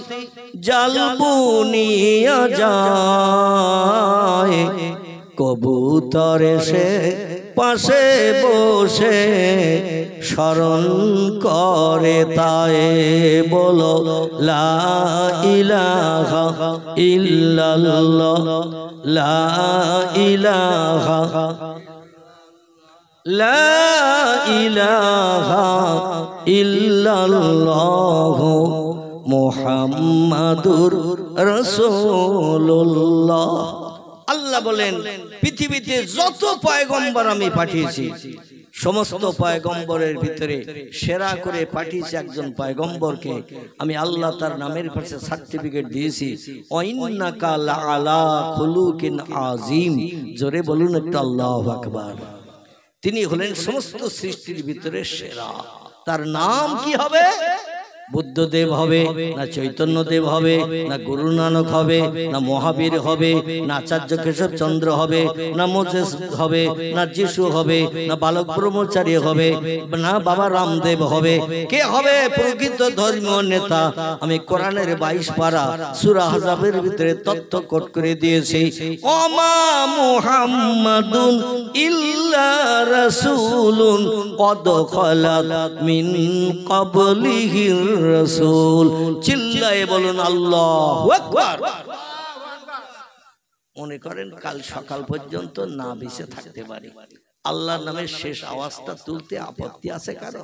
জাল বুনিয়া যায়, কবুতর এসে পাশে বসে স্মরণ করে, তাই বলো লা ইলাহা ইল্লাল্লাহ, লা ইলাহা, লা ইলাহা ইল্লাল্লাহ মুহাম্মাদুর রাসূলুল্লাহ। আল্লাহ বলেন পৃথিবীতে যত পয়গম্বর আমি পাঠিয়েছি, সমস্ত পয়গম্বরের ভিতরে সেরা করে পাঠিয়েছি একজন পয়গম্বরকে। আমি আল্লাহ তার নামের পাশে সার্টিফিকেট দিয়েছি, ওয়াইন্নাকা লাআলা খুলুকিন আযীম। জোরে বলুন একটু আল্লাহু আকবার। তিনি হলেন সমস্ত সৃষ্টির ভিতরে সেরা। তার নাম কি হবে? বুদ্ধদেব হবে না চৈতন্যদেব হবে না গুরু নানক হবে না মহাবীর হবে না আচার্য কেশব চন্দ্র হবে না মোসেস হবে না যিশু হবে না বালক ব্রহ্মচারী হবে না বাবা রামদেব হবে? কে হবে প্রকৃত ধর্মীয় নেতা? আমি কোরআনের 22 পারা সূরা আহজাবের ভিতরে তথ্য কোট করে দিয়েছি, ওমা মুহাম্মাদুন ইল্লা রাসূলুন কদ খালাত মিন ক্বাবলিহি রাসূল। চিল্লায়ে বলুন আল্লাহু আকবার। মনে করেন কাল সকাল পর্যন্ত না বেঁচে থাকতে পারি, আল্লাহর নামের শেষ আওয়াজটা তুলতে আপত্তি আছে কারো?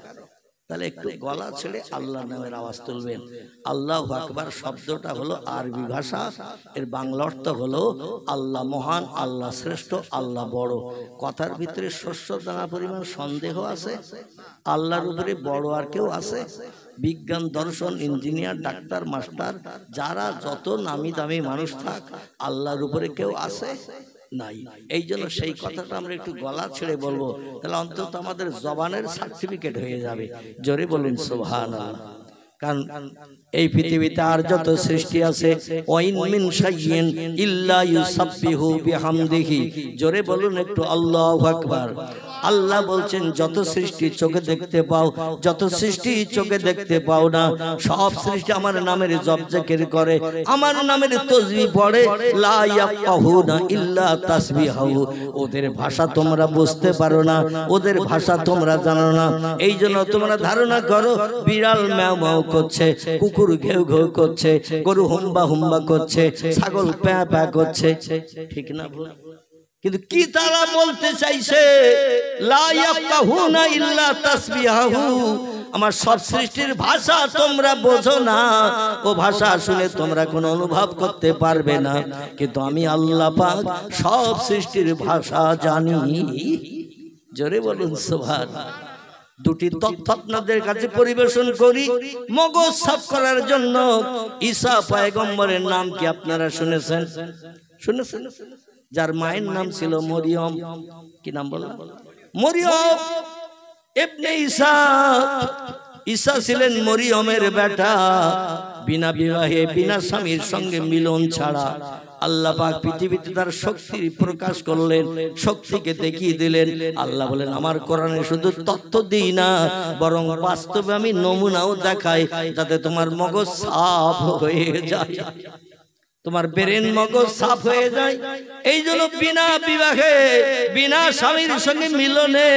তাহলে একটু গলা ছেড়ে আল্লাহর নামের আওয়াজ তুলবেন। আল্লাহু আকবার শব্দটা হলো আরবি ভাষা, এর বাংলা অর্থ হলো আল্লাহ মহান, আল্লাহ শ্রেষ্ঠ, আল্লাহ বড়। কথার ভিতরে শস্য দানা পরিমাণ সন্দেহ আছে? আল্লাহর উপরে বড় আর কেউ আছে? বিজ্ঞান, দর্শন, ইঞ্জিনিয়ার, ডাক্তার, মাস্টার, যারা যত নামি দামি মানুষ থাক, আল্লাহর উপরে কেউ আছে? নাই। এই জন্য সেই কথাটা আমরা একটু গলা ছেড়ে বলবো, তাহলে অন্তত আমাদের জবানের সার্টিফিকেট হয়ে যাবে। জোরে বলুন সুবহানাল্লাহ। কারণ এই পৃথিবীতে আর যত সৃষ্টি আছে ওয়াইন মিন শাইইন ইল্লা ইউসাব্বিহু বিহামদিহি, জোরে বলুন একটু আল্লাহু আকবার। আল্লাহ বলছেন যত সৃষ্টি চোখে দেখতে পাও, যত সৃষ্টি চোখে দেখতে পাও না, সব সৃষ্টি আমার নামের জপ জিকির করে, আমার নামের তাসবিহ পড়ে। লা ইয়াফকাহুনা ইল্লা তাসবিহাহু, ওদের ভাষা তোমরা বুঝতে পারো না, ওদের ভাষা তোমরা জানো না। এই জন্য তোমরা ধারণা করো বিড়াল ম্যাও ম্যাও করছে, কুকুর ঘেউ ঘেউ করছে, গরু হুম্বা হুম্বা করছে, ছাগল প্যাঁ প্যাঁ করছে, ঠিক না? কিন্তু কি তারা বলতে চাইছে? লা ইয়াফকাহুনা ইল্লা তাসবিহাহু, আমার সব সৃষ্টির ভাষা তোমরা বোঝো না, ও ভাষা শুনে তোমরা কোনো অনুভব করতে পারবে না, কিন্তু আমি আল্লাহ পাক সব সৃষ্টির ভাষা জানি। জোরে বলুন সুবহানাল্লাহ। দুটি তথ্য আপনাদের কাছে পরিবেশন করি মগজ সাফ করার জন্য। ঈসা পয়গম্বরের নাম কি আপনারা শুনেছেন? শুনেছেন? যার মায়ের নাম ছিল মরিয়ম। কি নাম বললাম? মরিয়ম ইবনে ঈসা। ঈসা ছিলেন মরিয়মের বেটা। বিনা বিবাহে, বিনা স্বামীর সঙ্গে মিলন ছাড়া আল্লাহ পাক পৃথিবীতে তার শক্তি প্রকাশ করলেন, শক্তিকে দেখিয়ে দিলেন। আল্লাহ বলেন আমার কোরআনে শুধু তথ্য দিই না, বরং বাস্তবে আমি নমুনাও দেখাই, যাতে তোমার মগজ সাফ হয়ে যায়, তোমার ব্রেন মগজ সাফ হয়ে যায়। এই জন্য বিনা বিবাহে, বিনা স্বামীর সঙ্গে মিলনে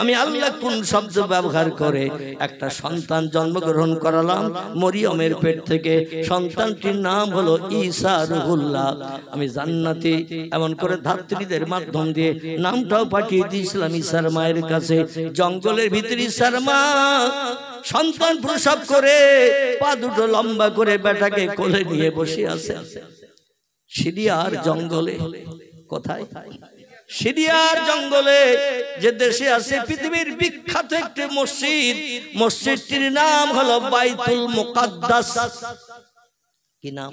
আমি আল্লাহ কোন শব্দ ব্যবহার করে একটা সন্তান জন্মগ্রহণ করালাম মরিয়মের পেট থেকে। সন্তানটির নাম হলো ঈসা রুহুল্লাহ। আমি জান্নাতে এমন করে ধাত্রীদের মাধ্যম দিয়ে নামটাও পাঠিয়ে দিয়েছিলাম ঈসার মায়ের কাছে। জঙ্গলের ভিতরে ঈসার মা সন্তান প্রসব করে পা দুটো লম্বা করে বেটাকে কোলে নিয়ে বসে আছে সিরিয়ার জঙ্গলে। কোথায়? সিরিয়ার জঙ্গলে, যে দেশে আছে পৃথিবীর বিখ্যাত একটি মসজিদ। মসজিদটির নাম হলো বাইতুল মুকাদ্দাস। কি নাম?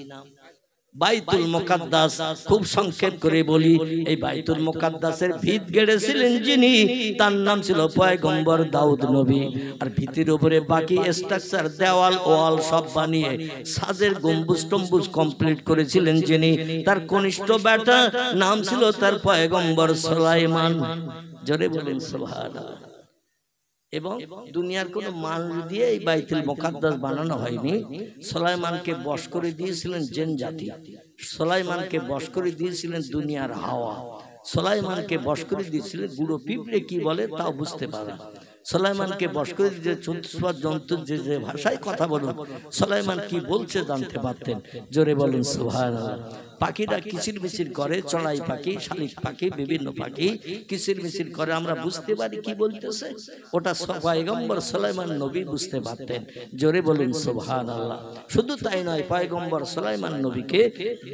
বাইতুল মুকাদ্দাস। খুব সংক্ষেপ করে বলি, এই বাইতুল মুকাদ্দাসের ভিত গেড়েছিলেন যিনি, তার নাম ছিল পয়গম্বর দাউদ নবী। আর ভিতের উপরে বাকি স্ট্রাকচার, দেওয়াল ওয়াল সব বানিয়ে সাজের গম্বুজ টম্বুজ কমপ্লিট করেছিলেন যিনি, তার কনিষ্ঠ বেটা, নাম ছিল তার পয়গম্বর সুলাইমান। জোরে বলেন সুবহানাল্লাহ। এবং দুনিয়ার কোন মানুষ দিয়ে এই বাইতুল মুকাদ্দাস বানানো হয়নি। সুলাইমানকে বশ করে দিয়েছিলেন জিন জাতি, সুলাইমানকে বশ করে দিয়েছিলেন দুনিয়ার হাওয়া, সুলাইমানকে বশ করে দিয়েছিলেন বুড়ো পিঁপড়ে কি বলে তাও বুঝতে পারে। সুলাইমানকে বশ করে দিয়ে চতুষ্পদ জন্তু যে যে ভাষায় কথা বলুন, সুলাইমান কি বলছে জানতে পারতেন। জোরে বলেন সুবহানাল্লাহ। পাখিরা কিচির মিচির করে, চড়াই পাখি, শালিক পাখি, বিভিন্ন পাখি কিচির মিচির করে, আমরা বুঝতে পারি কি বলতেছে। ওটা পয়গম্বর সুলাইমান নবী বুঝতে পারতেন। জোরে বলেন সুবহানাল্লাহ। শুধু তাই নয়, পয়গম্বর সুলাইমান নবীকে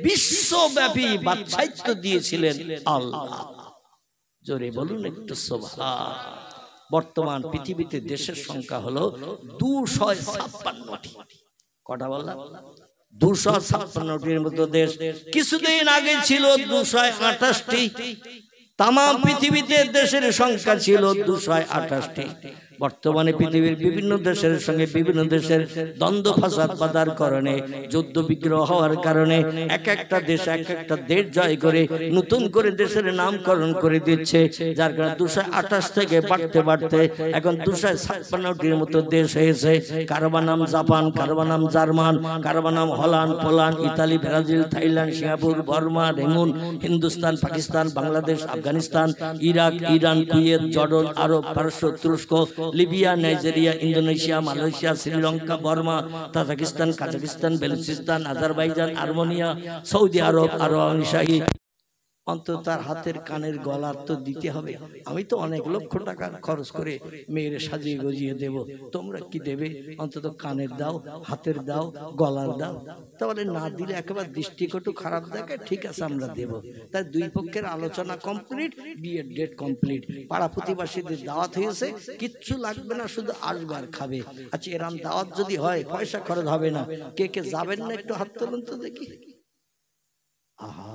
বিশ্বব্যাপী বাদশাহিত্ব দিয়েছিলেন আল্লাহ। জোরে বলুন একটু সুবহানাল্লাহ। বর্তমান পৃথিবীতে দেশের সংখ্যা হলো 256টি। কটা বললাম? 256টির মতো দেশ। কিছুদিন আগে ছিল 228টি। তাম পৃথিবীতে দেশের সংখ্যা ছিল 228টি। বর্তমানে পৃথিবীর বিভিন্ন দেশের সঙ্গে বিভিন্ন দেশের দ্বন্দ্ব ফাসাদ বাঁধার কারণে, যুদ্ধ বিগ্রহ হওয়ার কারণে এক একটা দেশ এক একটা দেশ জয় করে নতুন করে দেশের নামকরণ করে দিচ্ছে। যার কারণে 228 থেকে বাড়তে বাড়তে এখন 256টির মতো দেশ হয়েছে। কারবা নাম জাপান, কারবা নাম জার্মান, কারবা নাম Holland, Poland, Italy, Brazil, Thailand, Singapore, Burma, রেমুন, Hindustan, Pakistan, Bangladesh, Afghanistan, Iraq, Iran, Kuwait, Jordan, Arab, পারস্য, তুরস্ক, Libya, Nigeria, Indonesia, Malaysia, Sri Lanka, Burma, Tajikistan, Kazakhstan, Balochistan, Azerbaijan, Armenia, Saudi Arab, Arab আমিরশাহী। অন্তত তার হাতের কানের গলার তো দিতে হবে। আমি তো অনেক লক্ষ টাকা খরচ করে মেয়ের সাজিয়ে গজিয়ে দেব, তোমরা কি দেবে? অন্তত কানের দাও, হাতের দাও, গলার দাও। তাহলে না দিলে একেবারে দৃষ্টিকটু খারাপ দেখে, ঠিক আছে আমরা দেব। তাই দুই পক্ষের আলোচনা কমপ্লিট, বিয়ের ডেট কমপ্লিট, পাড়া প্রতিবাসীদের দাওয়াত হয়েছে, কিচ্ছু লাগবে না, শুধু আসবে আর খাবে। আচ্ছা, এরম দাওয়াত যদি হয় পয়সা খরচ হবে না, কে কে যাবেন না একটু হাত তুলুন তো দেখি। আহা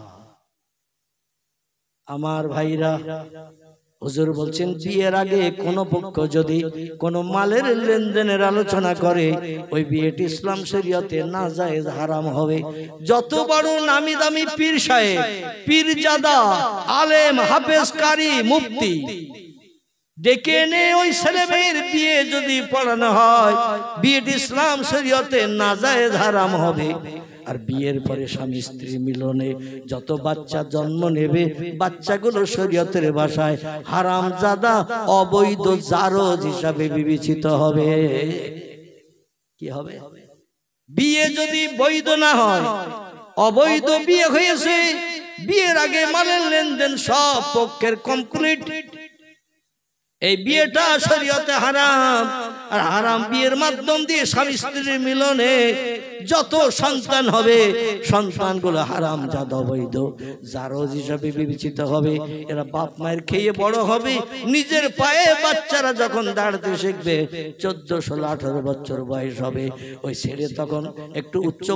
আমার ভাইরা, হুজুর বলছেন বিয়ের আগে কোন পক্ষ যদি কোন মালের লেনদেনের আলোচনা করে ওই বিয়েটি ইসলাম শরীয়তে নাজায়েজ হারাম হবে। যত বড় নামি দামি পীর সাহেব, পীরজাদা, আলেম, হাফেজ, কারি, মুফতি ডেকে এনে ওই ছেলেমেয়ের বিয়ে যদি পড়ানো হয় বিয়েটি ইসলাম শরীয়তে নাজায়েজ হারাম হবে। আর বিয়ের পরে স্বামী স্ত্রী মিলনে যত বাচ্চা জন্ম নেবে বাচ্চাগুলো শরীয়তের ভাষায় হারামজাদা, অবৈধ জারজ হিসাবে বিবেচিত হবে। কি হবে? বিয়ে যদি বৈধ না হয়, অবৈধ বিয়ে হয়েছে, বিয়ের আগে মালের লেনদেন সব পক্ষের কমপ্লিট, এই বিয়েটা শরীয়তে হারাম। আর হারাম বিয়ের মাধ্যম দিয়ে স্বামী স্ত্রীর মিলনে যত সন্তান হবে সন্তানগুলো হারাম জাত, অবৈধ জারজ হিসাবে বিবেচিত হবে। এরা বাপ মায়ের খেয়ে বড় হবে, নিজের পায়ে বাচ্চারা যখন দাঁড়াতে শিখবে 14, 16, 18 বছর বয়স হবে, ওই ছেলে তখন একটু উচ্চ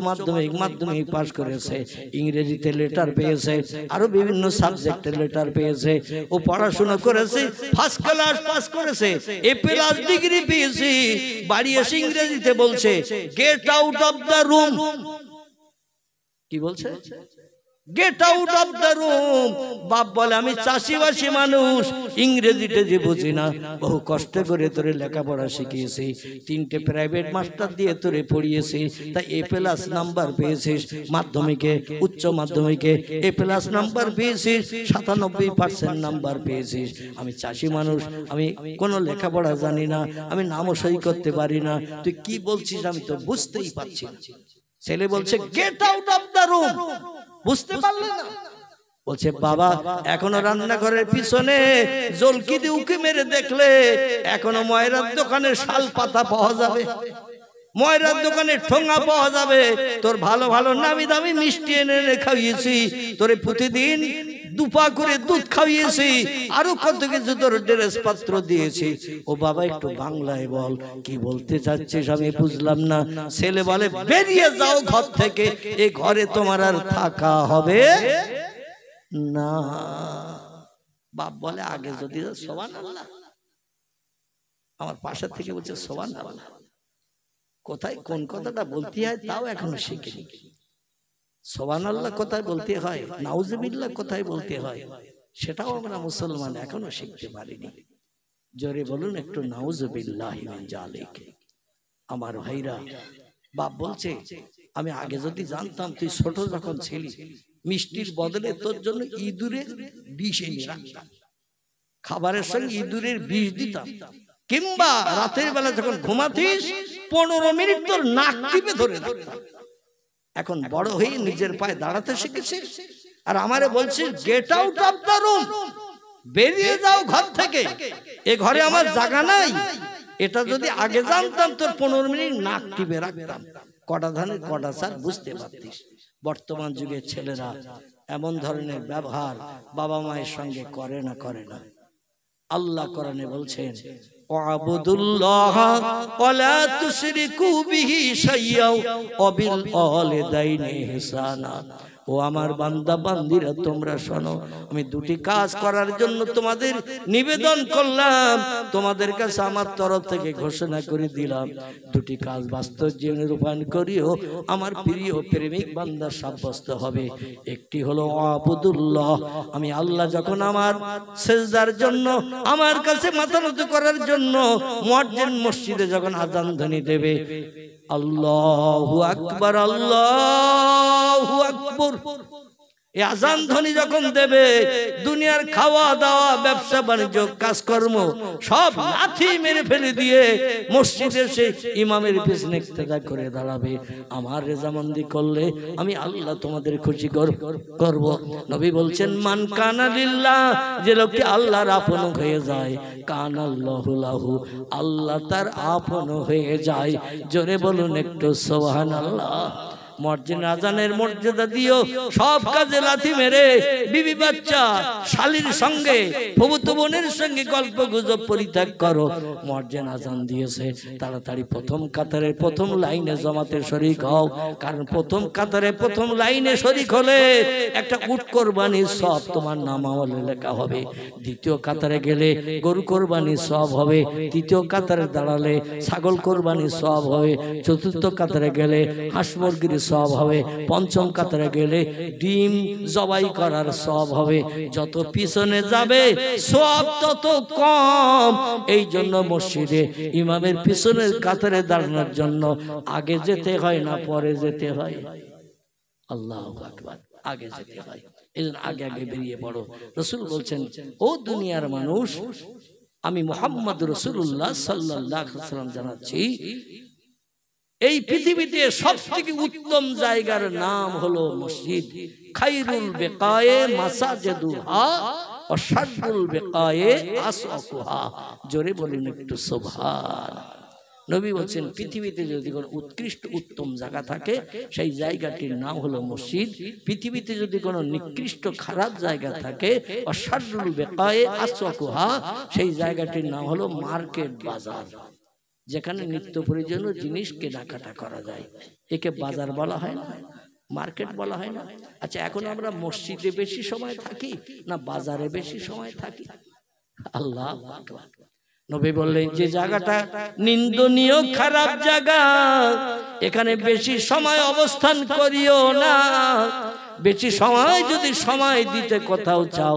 মাধ্যমিক পাশ করেছে, ইংরেজিতে লেটার পেয়েছে, আরো বিভিন্ন সাবজেক্টে লেটার পেয়েছে, ও পড়াশোনা করেছে, ফার্স্ট ক্লাস পাস করেছে, A+ ডিগ্রি পেয়েছে, বাড়ি এসে ইংরেজিতে বলছে get out of the room. কি বলছে? Get out of the room. বাপ বলে আমি চাষিবাসী মানুষ, ইংরেজিতে যে বুঝি না, বহু কষ্ট করে তোরে লেখাপড়া শিখিয়েছি, 3টে প্রাইভেট মাস্টার দিয়ে তোরে পড়িয়েছি, তাই A+ নাম্বার পেয়েছিস, মাধ্যমিকে, উচ্চ মাধ্যমিকে A+ নাম্বার পেয়েছিস, 97% নাম্বার পেয়েছিস। আমি চাষি মানুষ, আমি কোনো লেখাপড়া জানি না, আমি নামও সই করতে পারি না, তুই কি বলছিস আমি তো বুঝতেই পারছি না। ছেলে বলছে get out of the room. বুঝতে পারলে না? বলছে বাবা এখনো রান্নাঘরের পিছনে জলকি দিয়ে উকি মেরে দেখলে এখনো ময়রার দোকানে শাল পাতা পাওয়া যাবে, ময়রার দোকানে ঠোঙা পাওয়া যাবে। তোর ভালো ভালো নামি দামি মিষ্টি এনে খাইয়েছি, তোরে প্রতিদিন 2 পা করে দুধ খাইয়েছি, আরো কত কিছু তোর ড্রেস পাত্র দিয়েছি। ও বাবা একটু বাংলায় বল, কি বলতে চাচ্ছিস আমি বুঝলাম না। ছেলে বলে বেরিয়ে যাও ঘর থেকে, এই ঘরে তোমার আর থাকা হবে না। বাপ বলে আগে যদি সুবহানাল্লাহ, আমার পাশে থেকে বলছে সুবহানাল্লাহ। কোথায় কোন কথাটা বলতে হয় তাও এখনো শিখিনি। সুবহানাল্লাহ কোথায় বলতে হয়, নাউজুবিল্লাহ কোথায় বলতে হয় সেটাও আমরা মুসলমান এখনো শিখতে পারিনি। জোরে বলুন একটু নাউজুবিল্লাহি মিন জালিক। আমার ভাইরা, বাপ বলছে আমি আগে যদি জানতাম তুই ছোট যখন ছিলি, মিষ্টির বদলে তোর জন্য ইঁদুরের বিষ এনে রাখতাম, খাবারের সঙ্গে ইঁদুরের বিষ দিতাম, কিংবা রাতের বেলা যখন ঘুমাতিস 15 মিনিট তোর নাক টিপে ধরে রাখতাম। এখন বড় হয়ে নিজের পায়ে দাঁড়াতে শিখেছিস, আর আমারে বলছিস get out of the room, বেরিয়ে যাও ঘর থেকে, এ ঘরে আমার জায়গা নাই। এটা যদি আগে জানতাম তোর 15 মিনিট নাক টিপে রাখতাম। কটা ধানের কটা চাল বুঝতে পারতিস। বর্তমান যুগের ছেলেরা এমন ধরনের ব্যবহার বাবা মায়ের সঙ্গে করে না। আল্লাহ কোরআনে বলছেন ওয়াবুদুল্লাহ ওয়ালা তুশরিকু বিহি শাইয়্যা ওয়া বিল ওয়ালিদাইনি ইহসানা। ও আমার বান্দা বান্দিরা তোমরা শোনো, আমি 2টি কাজ করার জন্য তোমাদের নিবেদন করলাম, তোমাদের কাছে আমার তরফ থেকে ঘোষণা করে দিলাম। 2টি কাজ বাস্তব জীবনে রূপায়ণ করিও আমার প্রিয় প্রেমিক বান্দা সাব্যস্ত হবে। একটি হলো আবুদুল্লাহ, আমি আল্লাহ যখন আমার সেজদার জন্য, আমার কাছে মাথা নত করার জন্য মুয়াজ্জিন মসজিদে যখন আযান ধ্বনি দেবে, আল্লাহু আকবার, আল্লাহু আকবার, এই আযান ধ্বনি যখন দেবে, দুনিয়ার খাওয়া দাওয়া, ব্যবসা বাণিজ্য, কাজকর্ম সব লাথি মেরে ফেলে দিয়ে মসজিদে এসে ইমামের পিছনে ইক্তেদা করে দাঁড়াবে। আমার রেজামন্দি করলে আমি আল্লাহ তোমাদের খুশি করব। নবী বলছেন মান কানা লিল্লাহ, যে লোকটি আল্লাহর আপন হয়ে যায়, কানাল্লাহু লাহু, আল্লাহ তার আপন হয়ে যায়। জোরে বলুন একটু সুবহানাল্লাহ। মসজিদ আজানের মর্যাদা দিও, সব কাজে লাথি মেরে বিবি বাচ্চা শালীর সঙ্গে প্রভূত বোনের সঙ্গে গল্প গুজব পরিত্যাগ করো। মসজিদ আজান দিয়েছে, তাড়াতাড়ি প্রথম কাতারে প্রথম লাইনে জমাতে শরীক হও, কারণ প্রথম কাতারে প্রথম লাইনে শরীক হলে একটা উট কোরবানির সব তোমার নাম আমলে লেখা হবে। দ্বিতীয় কাতারে গেলে গরু কোরবানির সব হবে, তৃতীয় কাতারে দাঁড়ালে ছাগল কোরবানির সব হবে, চতুর্থ কাতারে গেলে হাঁস মুরগির সব হবে, পঞ্চম কাতারে গেলে ডিম জবাই করার সব হবে। যত পিছনে যাবে সব তত কম। এই জন্য মসজিদে ইমামের পিছনের কাতারে দাঁড়ানোর জন্য আগে যেতে হয় না পরে যেতে হয়? আল্লাহু আকবার, আগে যেতে হয়। এই জন্য আগে আগে বেরিয়ে পড়ো। রাসূল বলছেন, ও দুনিয়ার মানুষ, আমি মুহাম্মদ রাসূলুল্লাহ সাল্লাল্লাহু আলাইহি ওয়াসাল্লাম জানাচ্ছি, এই পৃথিবীতে সবথেকে উত্তম জায়গার নাম হলো মসজিদ। খায়রুল বিকায়ে মাসাজিদুহা ওয়া শাররুল বিকায়ে আসওয়াকুহা। জোরে বলেন একটু সুবহান। নবী বলছেন, পৃথিবীতে যদি কোনো উৎকৃষ্ট উত্তম জায়গা থাকে সেই জায়গাটির নাম হলো মসজিদ। পৃথিবীতে যদি কোনো নিকৃষ্ট খারাপ জায়গা থাকে, ওয়া শাররুল বিকায়ে আসওয়াকুহা, সেই জায়গাটির নাম হলো মার্কেট, বাজার, যেখানে নিত্য প্রয়োজনীয় জিনিস কেনাকাটা করা যায়। একে বাজার বলা হয় না, মার্কেট বলা হয় না? আচ্ছা, এখন আমরা মসজিদে বেশি সময় থাকি না বাজারে বেশি সময় থাকি? আল্লাহ আকবার। নবী বললেন, যে জায়গাটা নিন্দনীয় খারাপ জায়গা, এখানে বেশি সময় অবস্থান করিও না। বেশি সময় যদি সময় দিতে কোথাও চাও,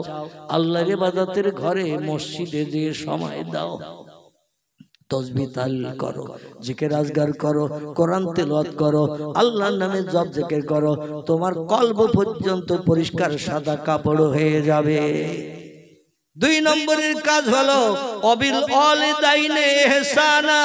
আল্লাহর ইবাদতের ঘরে মসজিদে যে সময় দাও। তসবিহ তাহলিল করো, জিকির আজগার করো, কোরআন তেলাওয়াত করো, আল্লাহর নামে জপ জিকির করো, তোমার কলব পর্যন্ত পরিষ্কার সাদা কাপড় হয়ে যাবে। দুই নম্বরের কাজ হলো অবিল ওয়ালিদাইনে ইহসানা।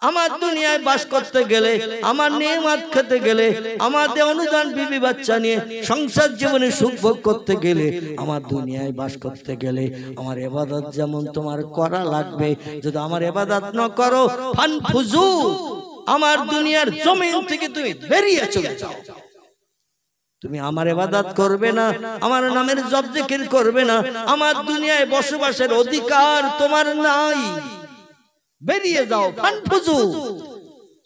আমার দুনিয়ায় বাস করতে গেলে, আমার নেয়ামত খেতে গেলে, আমাদের অনুদান বিবি বাচ্চা নিয়ে সংসার জীবনে সুখ ভোগ করতে গেলে, আমার দুনিয়ায় বাস করতে গেলে আমার ইবাদত যেমন তোমার করা লাগবে। যদি আমার ইবাদত না করো, ফানফুজু, আমার দুনিয়ার জমিন থেকে তুমি বেরিয়ে চলে যাও। তুমি আমার ইবাদত করবে না, আমার নামের জপ জিকির করবে না, আমার দুনিয়ায় বসবাসের অধিকার তোমার নাই। বেরিয়ে যাও, ফানফুজু।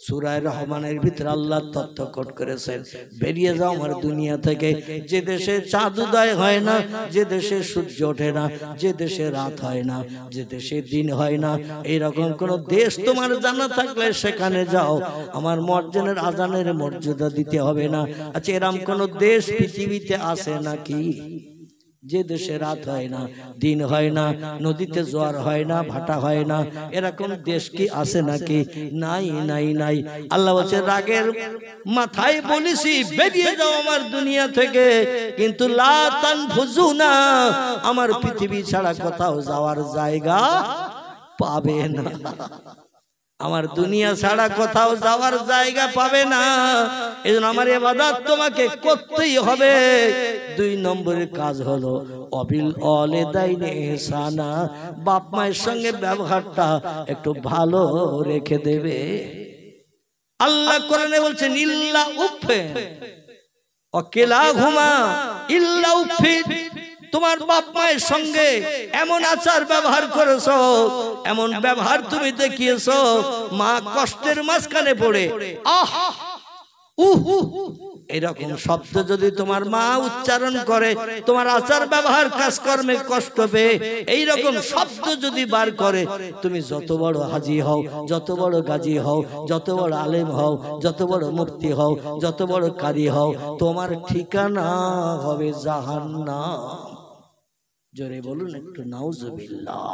সূরা রহমানের ভিতরে আল্লাহ তথ্য কোট করেছেন, বেরিয়ে যাও আমার দুনিয়া থেকে। যে দেশে চাঁদ উদয় হয় না, যে দেশে সূর্য ওঠে না, যে দেশে রাত হয় না, যে দেশে দিন হয় না, এইরকম কোন দেশ তোমার জানা থাকলে সেখানে যাও। আমার মুয়াজ্জিনের আজানের মর্যাদা দিতে হবে না। আচ্ছা, এরকম কোন দেশ পৃথিবীতে আছে নাকি যে দেশে রাত হয় না, দিন হয় না, নদীতে জোয়ার হয় না, ভাটা হয় না? এরকম দেশ কি আছে নাকি? নাই, নাই, নাই। আল্লাহ বলছে, রাগের মাথায় বলেছি বেরিয়ে যাও আমার দুনিয়া থেকে, কিন্তু লা তানফুজুনা, আমার পৃথিবী ছাড়া কোথাও যাওয়ার জায়গা পাবে না। আমার দুনিয়া ছাড়া কোথাও যাওয়ার জায়গা পাবে না। এজন্য আমার ইবাদত তোমাকে করতেই হবে। দুই নম্বরের কাজ হলো অবিল ওয়ালিদাইনে ইহসানা, বাপ মায়ের সঙ্গে ব্যবহারটা একটু ভালো রেখে দেবে। আল্লাহ কোরআনে বলছেন, ইল্লা উফে ওয়াকিলাহুমা ইল্লা উফি, তোমার বাপ মায়ের সঙ্গে এমন আচার ব্যবহার করেছো, এমন ব্যবহার তুমি দেখিয়েছো, মা কষ্টের মাঝখানে পড়ে আহ উহ এরকম শব্দ যদি তোমার মা উচ্চারণ করে, তোমার আচার ব্যবহার কাজকর্মে কষ্ট পেয়ে এইরকম শব্দ যদি বার করে, তুমি যত বড় হাজি হও, যত বড় গাজী হও, যত বড় আলেম হও, যত বড় মুফতি হও, যত বড় কারি হও, তোমার ঠিকানা হবে জাহান্নাম। জোরে বলুন একটু নাউজুবিল্লাহ।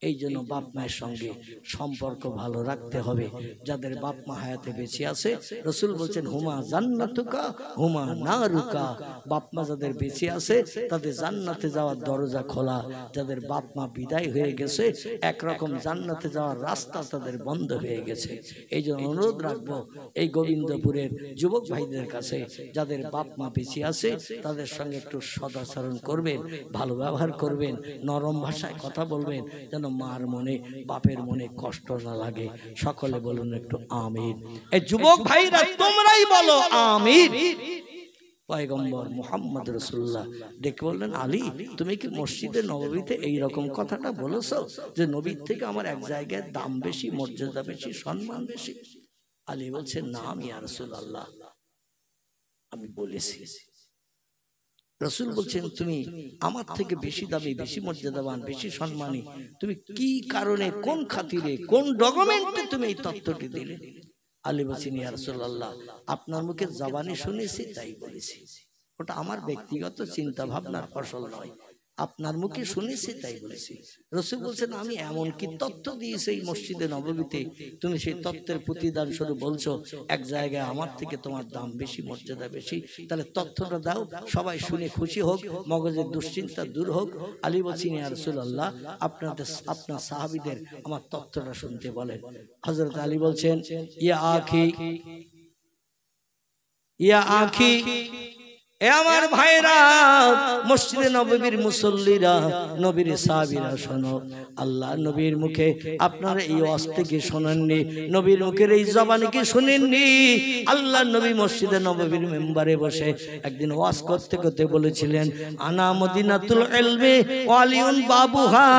এই জন্য বাপ মায়ের সঙ্গে সম্পর্ক ভালো রাখতে হবে। যাদের বাপ মা হায়াতে বেঁচে আছে, রাসূল বলছেন, হুমা জান্নাতুকা হুমা নারুকা। বাপ মা যাদের বেঁচে আছে তাদের জান্নাতে যাওয়ার দরজা খোলা। যাদের বাপ মা বিদায় হয়ে গেছে, একরকম জান্নাতে যাওয়ার রাস্তা তাদের বন্ধ হয়ে গেছে। এই জন্য অনুরোধ রাখবো এই গোবিন্দপুরের যুবক ভাইদের কাছে, যাদের বাপ মা বেঁচে আছে তাদের সঙ্গে একটু সদাচরণ করবেন, ভালো ব্যবহার করবেন, নরম ভাষায় কথা বলবেন, যেন মার মনে বাপের মনে কষ্ট না লাগে। সকলে বলুন একটু আমিন। এই যুবক ভাইরা তোমরাই বলো আমিন। পয়গম্বর মুহাম্মদ রাসূলুল্লাহ ডেকে বললেন, আলী তুমি কি মসজিদে নববীতে এই রকম কথাটা বলেছো যে নবীর থেকে আমার এক জায়গায় দাম বেশি, মর্যাদা বেশি, সম্মান বেশি? আলী বলছেন, না ইয়া রাসূলুল্লাহ, আমি বলেছি। রাসূল বলছেন, তুমি আমার থেকে বেশি দামি, বেশি মর্যাদাবান, বেশি সম্মানী, তুমি কি কারণে, কোন খাতিরে, কোন ডকুমেন্টে তুমি এই তথ্যটি দিলে? আলী বলছেন, ইয়া রাসূলুল্লাহ, আপনার মুখে জবানে শুনেছি তাই বলেছি, ওটা আমার ব্যক্তিগত চিন্তা ভাবনার ফসল নয়, আপনার মুখে শুনেছি তাই বলেছি। রাসূল বলছেন, আমি এমন কি তথ্য দিয়েছি এই মসজিদে নববীতে, তুমি সেই তথ্যের প্রতিদান স্বরূপ বলছো এক জায়গায় আমার থেকে তোমার দাম বেশি, মর্যাদা বেশি, তাহলে তথ্যটা দাও, সবাই শুনে খুশি হোক, মগজের দুশ্চিন্তা দূর হোক। আলী বলছেন, ইয়া রাসূলুল্লাহ, আপনার সাহাবীদের আমার তথ্যটা শুনতে বলেন। হযরত আলী বলছেন, ইয়া আখি, ইয়া আখি, এ আমার ভাইরা, মসজিদে নববীর মুসল্লিরা, নবীর সাহাবীরা, শোনো, আল্লাহ নবীর মুখে আপনারা এই ওয়াজটি কি শোনেননি? নবীর মুখের এই জবানি কি শুনেননি? আল্লাহ নবী মসজিদে নববীর মেম্বারে বসে একদিন ওয়াজ করতে করতে বলেছিলেন, আনা মদিনাতুল ইলমি ওয়া আলিউন বাবুহা,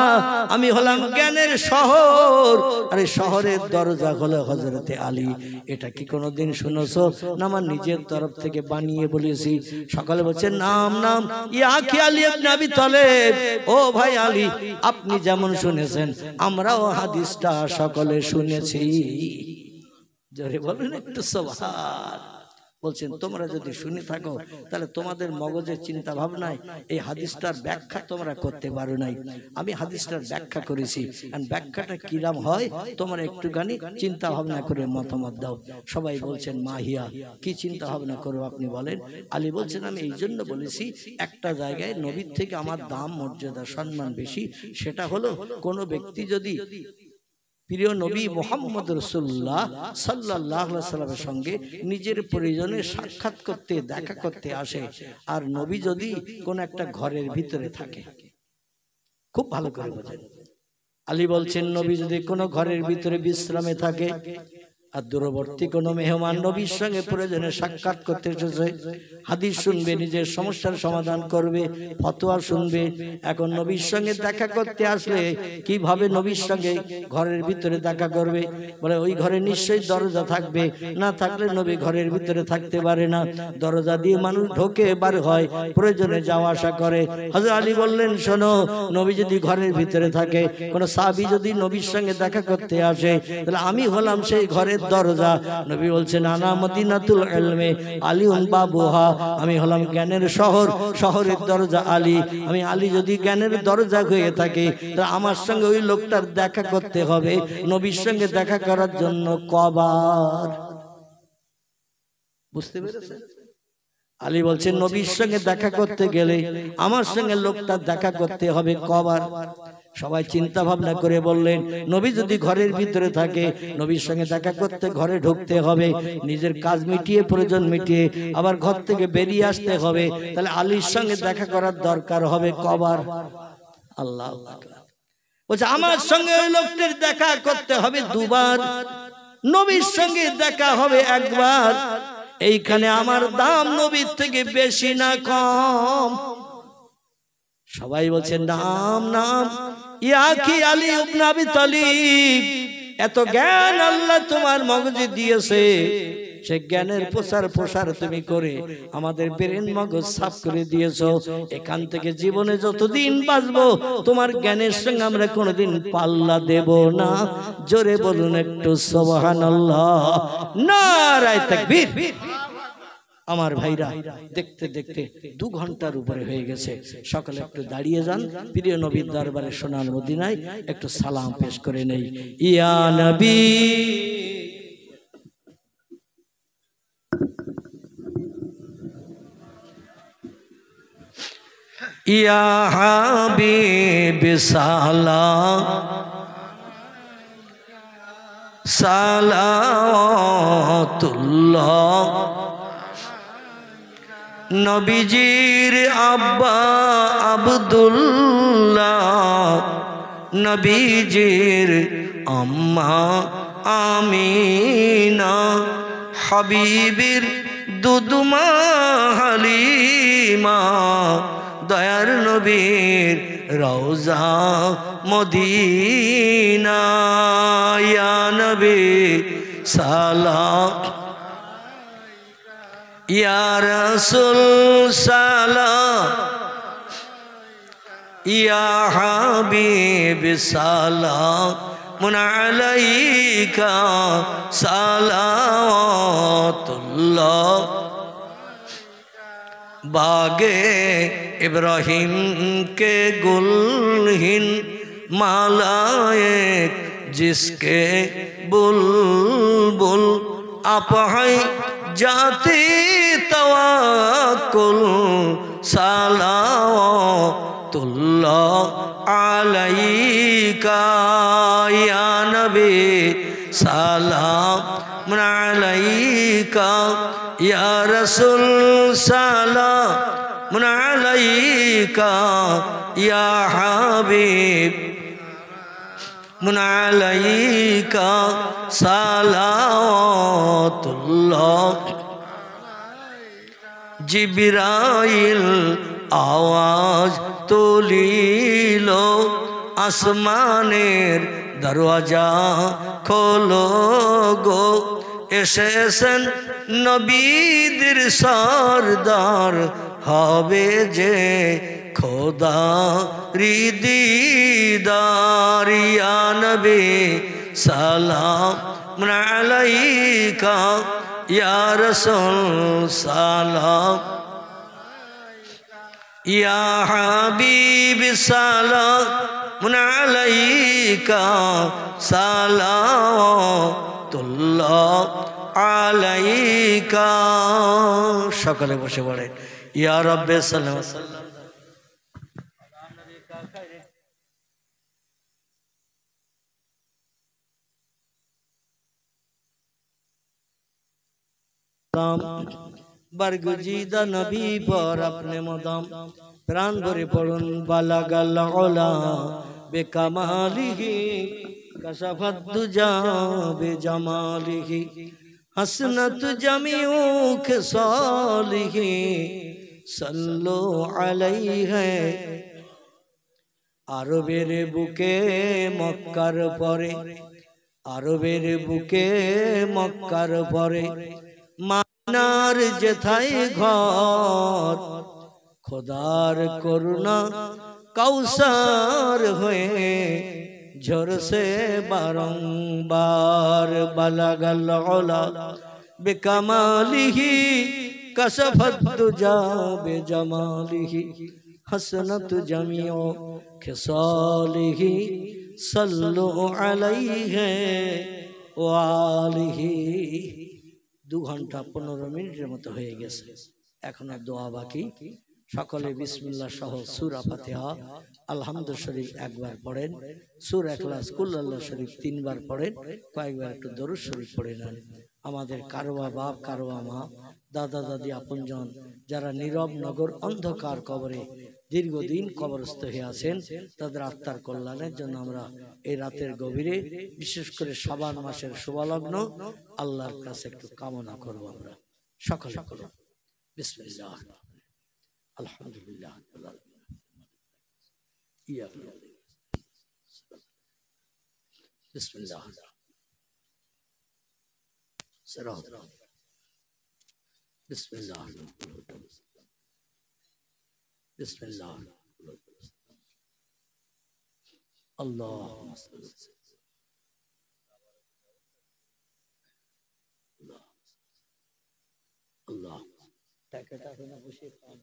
আমি হলাম জ্ঞানের শহর, আর এই শহরের দরজা হলো হযরতে আলী। এটা কি কোনোদিন শুনেছো? না আমার নিজের তরফ থেকে বানিয়ে বলেছি। সকালে বলছেন, নাম নাম, ইয়া আখি আলী ইবনে আবি তালেব, ও ভাই আলী, আপনি যেমন শুনেছেন আমরাও হাদিসটা সকলে শুনেছি। জোরে বলুন একটু সুবহান। বলছেন, তোমরা যদি শুনে থাকো তাহলে তোমাদের মগজের চিন্তা ভাবনায় এই হাদিসটার ব্যাখ্যা তোমরা করতে পারো নাই, আমি হাদিসটার ব্যাখ্যা করেছি। আর ব্যাখ্যাটা কিরাম হয় তোমরা একটুখানি চিন্তা ভাবনা করে মতামত দাও। সবাই বলছেন, মাহিয়া, কি চিন্তা ভাবনা করো আপনি বলেন? আলী বলছেন, আমি এই জন্য বলেছি, একটা জায়গায় নবীর থেকে আমার দাম, মর্যাদা, সম্মান বেশি, সেটা হলো কোনো ব্যক্তি যদি প্রিয় নবী মুহাম্মদ রাসূলুল্লাহ সাল্লাল্লাহু আলাইহি সাল্লামের সঙ্গে নিজের প্রয়োজনে সাক্ষাৎ করতে, দেখা করতে আসে, আর নবী যদি কোন একটা ঘরের ভিতরে থাকে, খুব ভালো করে বোঝেন। আলী বলছেন, নবী যদি কোনো ঘরের ভিতরে বিশ্রামে থাকে, আর দূরবর্তী কোনো মেহমান নবীর সঙ্গে প্রয়োজনে সাক্ষাৎ করতে এসেছে, হাদিস শুনবে, নিজের সমস্যার সমাধান করবে, ফতোয়া শুনবে। এখন নবীর সঙ্গে দেখা করতে আসলে কিভাবে নবীর সঙ্গে ঘরের ভিতরে দেখা করবে? বলে ওই ঘরে নিশ্চয়ই দরজা থাকবে, না থাকলে নবী ঘরের ভিতরে থাকতে পারে না, দরজা দিয়ে মানুষ ঢোকে বার হয়, প্রয়োজনে যাওয়া আসা করে। হযরত আলী বললেন, শোনো, নবী যদি ঘরের ভিতরে থাকে, কোন সাহাবী যদি নবীর সঙ্গে দেখা করতে আসে, তাহলে আমি হলাম সেই ঘরের দরজা। নবী বলছেন, আনা মদিনাতুল ইলমি আলিউন বাবুহা, আমি হলাম জ্ঞানের শহর, শহরের দরজা আলী। আমি আলী যদি জ্ঞানের দরজা হয়ে থাকি, তাহলে আমার সঙ্গে ওই লোকটার দেখা করতে হবে। নবীর সঙ্গে দেখা করার জন্য কবার? বুঝতে পেরেছেন? আলী বলছেন, নবীর সঙ্গে দেখা করতে গেলে আমার সঙ্গে লোকটা দেখা করতে হবে কবার? সবাই চিন্তা ভাবনা করে বললেন, নবী যদি ঘরের ভিতরে থাকে, নবীর সঙ্গে দেখা করতে ঘরে ঢুকতে হবে, নিজের কাজ মিটিয়ে, প্রয়োজন মিটিয়ে আবার ঘর থেকে বেরিয়ে আসতে হবে, তাহলে আলীর সঙ্গে দেখা করার দরকার হবে কবার? আল্লাহ বলছে, আমার সঙ্গে ওই লোকটির দেখা করতে হবে দুবার, নবীর সঙ্গে দেখা হবে একবার। এইখানে আমার দাম নবীর থেকে বেশি না কম? সবাই বলছেন, নাম নাম, ইয়া কি আলী ইবনে আবি তালিব, এত জ্ঞান আল্লাহ তোমার মগজে দিয়েছে, সে জ্ঞানের প্রসার তুমি করে আমাদের ব্রেন মগজ সাফ করে দিয়েছো। এখান থেকে জীবনে যতদিন বাঁচবো তোমার জ্ঞানের সঙ্গে আমরা কোনোদিন পাল্লা দেব না। জোরে বলুন একটু সুবহানাল্লাহ, নারায়ে তাকবীর। আমার ভাইরা, দেখতে দেখতে 2 ঘন্টার উপরে হয়ে গেছে। সকালে একটু দাঁড়িয়ে যান, প্রিয় নবীর দরবারে সোনার মদিনায় একটু সালাম পেশ করে নেই। ইয়া নবী, ইয়া হাবিব সালাম সালাওয়াতুল্লাহ, নবীজির আব্বা আব্দুল্লাহ, নবীজির আম্মা আমিনা, হাবিবের দুদুমা হালিমা, দয়ার নবীর রওজা মদিনা। ইয়া নবী সালাম, ইয়া রাসূল সালাম, ইয়া হাবিব সালামুন আলাইকা সালাওয়াতুল্লাহ। बागे इब्राहिम के गुलहिन मालाए जिसके बुलबुल आप हैं जाती तवक्कुल सलावतुल्लाह अलैका या नबी सलाम अलैका या रसूल सलाम अलैका या हबीब अलैका सलावतुल्लाह। जिब्राइल आवाज तुलिलो আসমানের দরওয়াজা খোলো গো, এসেছেন নবীদের সরদার, হবে যে খোদা দিদার। ইয়া নবী সালাম আলাইকা ইয়া রাসূল সালাম, ইয়া হাবিব সালাম আলাইকা সালাওয়াতুল্লাহ আলাইকা। সকলে বসে পড়ে ইয়া রাব্বে সাল্লাল্লাহু আলাইহি ওয়াসাল্লাম। बरगुजीदा नबी पर अपने मदाम प्राण भरे पढ़ुन बालागाल ओला बेकमालिही कशफत दुजा बेजमालिही हसनत जमीउ खिसालिही सल्लु अलैहि। আরবের বুকে মক্কার পরে, আরবের বুকে মক্কার পরে মানার যেথায় ঘর, খোদার করুণা কাউসার হয়ে ঝরসে বারংবার। বালাগাল ওলা বেকামালিহি কশফত দুজা বেজমালিহি हसनत जमीओ खिसालिही सल्लु अलैहि वालिही। 2 ঘন্টা 15 মিনিটের মতো হয়ে গেছে, এখন আর দোয়া বাকি। সকলে বিসমিল্লাহ সহ সূরা ফাতিহা আলহামদু শরীফ একবার পড়েন, সূরা ইখলাস কুল আল্লাহ শরীফ 3 বার পড়েন, কয়েকবার একটু দরুদ শরীফ পড়ে নেন। আমাদের কারওয়া বাপ কারওয়া মা দাদা দাদি আপনজন যারা নীরব নগর অন্ধকার কবরে দীর্ঘদিন কবরস্থ হয়ে আছেন, তাদের আত্মার কল্যাণের জন্য আমরা এই রাতের গভীরে বিশেষ করে শাবান মাসের শুভলগ্ন আল্লাহর কাছে একটু কামনা করব। আমরা সকলে করব বিসমিল্লাহ আলহামদুলিল্লাহ বিসমিল্লাহ বিসমিল্লাহ বিসমিল্লাহ আল্লাহুম্মা সাল্লি আল্লাহ টাকাটা না বসে খান।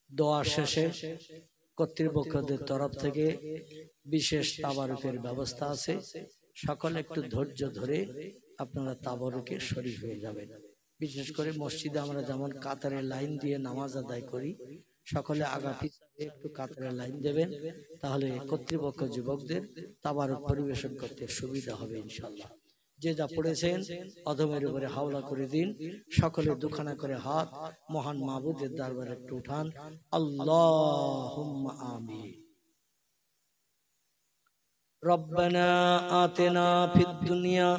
দোয়া শেষে কর্তৃপক্ষদের তরফ থেকে বিশেষ তাবারুকের ব্যবস্থা আছে, সকলে একটু ধৈর্য ধরে আপনারা তাবারুকে শরীক হয়ে যাবেন। বিশেষ করে মসজিদে আমরা যেমন কাতারে লাইন দিয়ে নামাজ আদায় করি, সকলে আগা পিছনে একটু কাতারে লাইন দেবেন, তাহলে কর্তৃপক্ষ যুবকদের তাবারুক পরিবেশন করতে সুবিধা হবে ইনশাআল্লাহ। যে যা পড়েছেন অধমের উপরে হাওলা করে দিন, সকলে দুখানা করে হাত মহান মাবুদের দরবারে একটু উঠান। আল্লাহুম্মা আমিন। রব্বানা আতিনা ফিদ দুনিয়া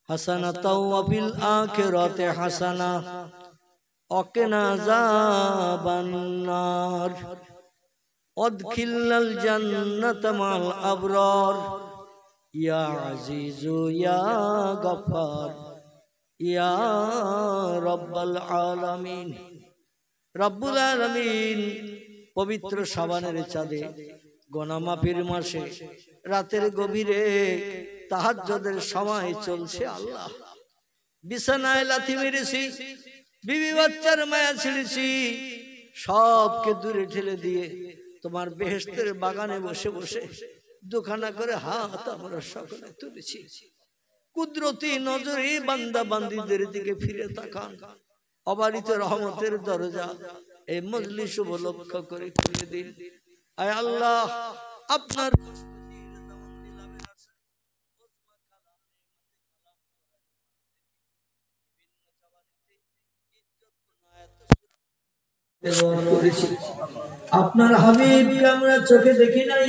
হাসানাতাও ওয়া ফিল আখিরাতি হাসানা ওয়া কিনা আযাবান নার ওয়াদখিলনাল জান্নাতা মা'আল আবরার ইয়া আজিজু ইয়া গফফার ইয়া রাব্বাল আলামিন। রব্বুল আলামিন পবিত্র শাবানের চাঁদে গুনাহ মাফের মাসে রাতের গভীরে তাহাজ্জুদের সময় চলছে আল্লাহ, বিছানায় লাথি মেরেছি, বিবি বাচ্চার মায়া ছেড়েছি, সবকে দূরে ঠেলে দিয়ে তোমার বেহেশতের বাগানে বসে বসে দুখানা করে হাত আমরা সকলে তুলেছি। কুদরতি নজরে বান্দা বান্দীদের দিকে ফিরে তাকান। অবারিত রহমতের দরজা এই মজলিস উপলক্ষ করে খুলে দিন। আয় আল্লাহ, আপনার আপনার হাবিবকে আমরা চোখে দেখি নাই।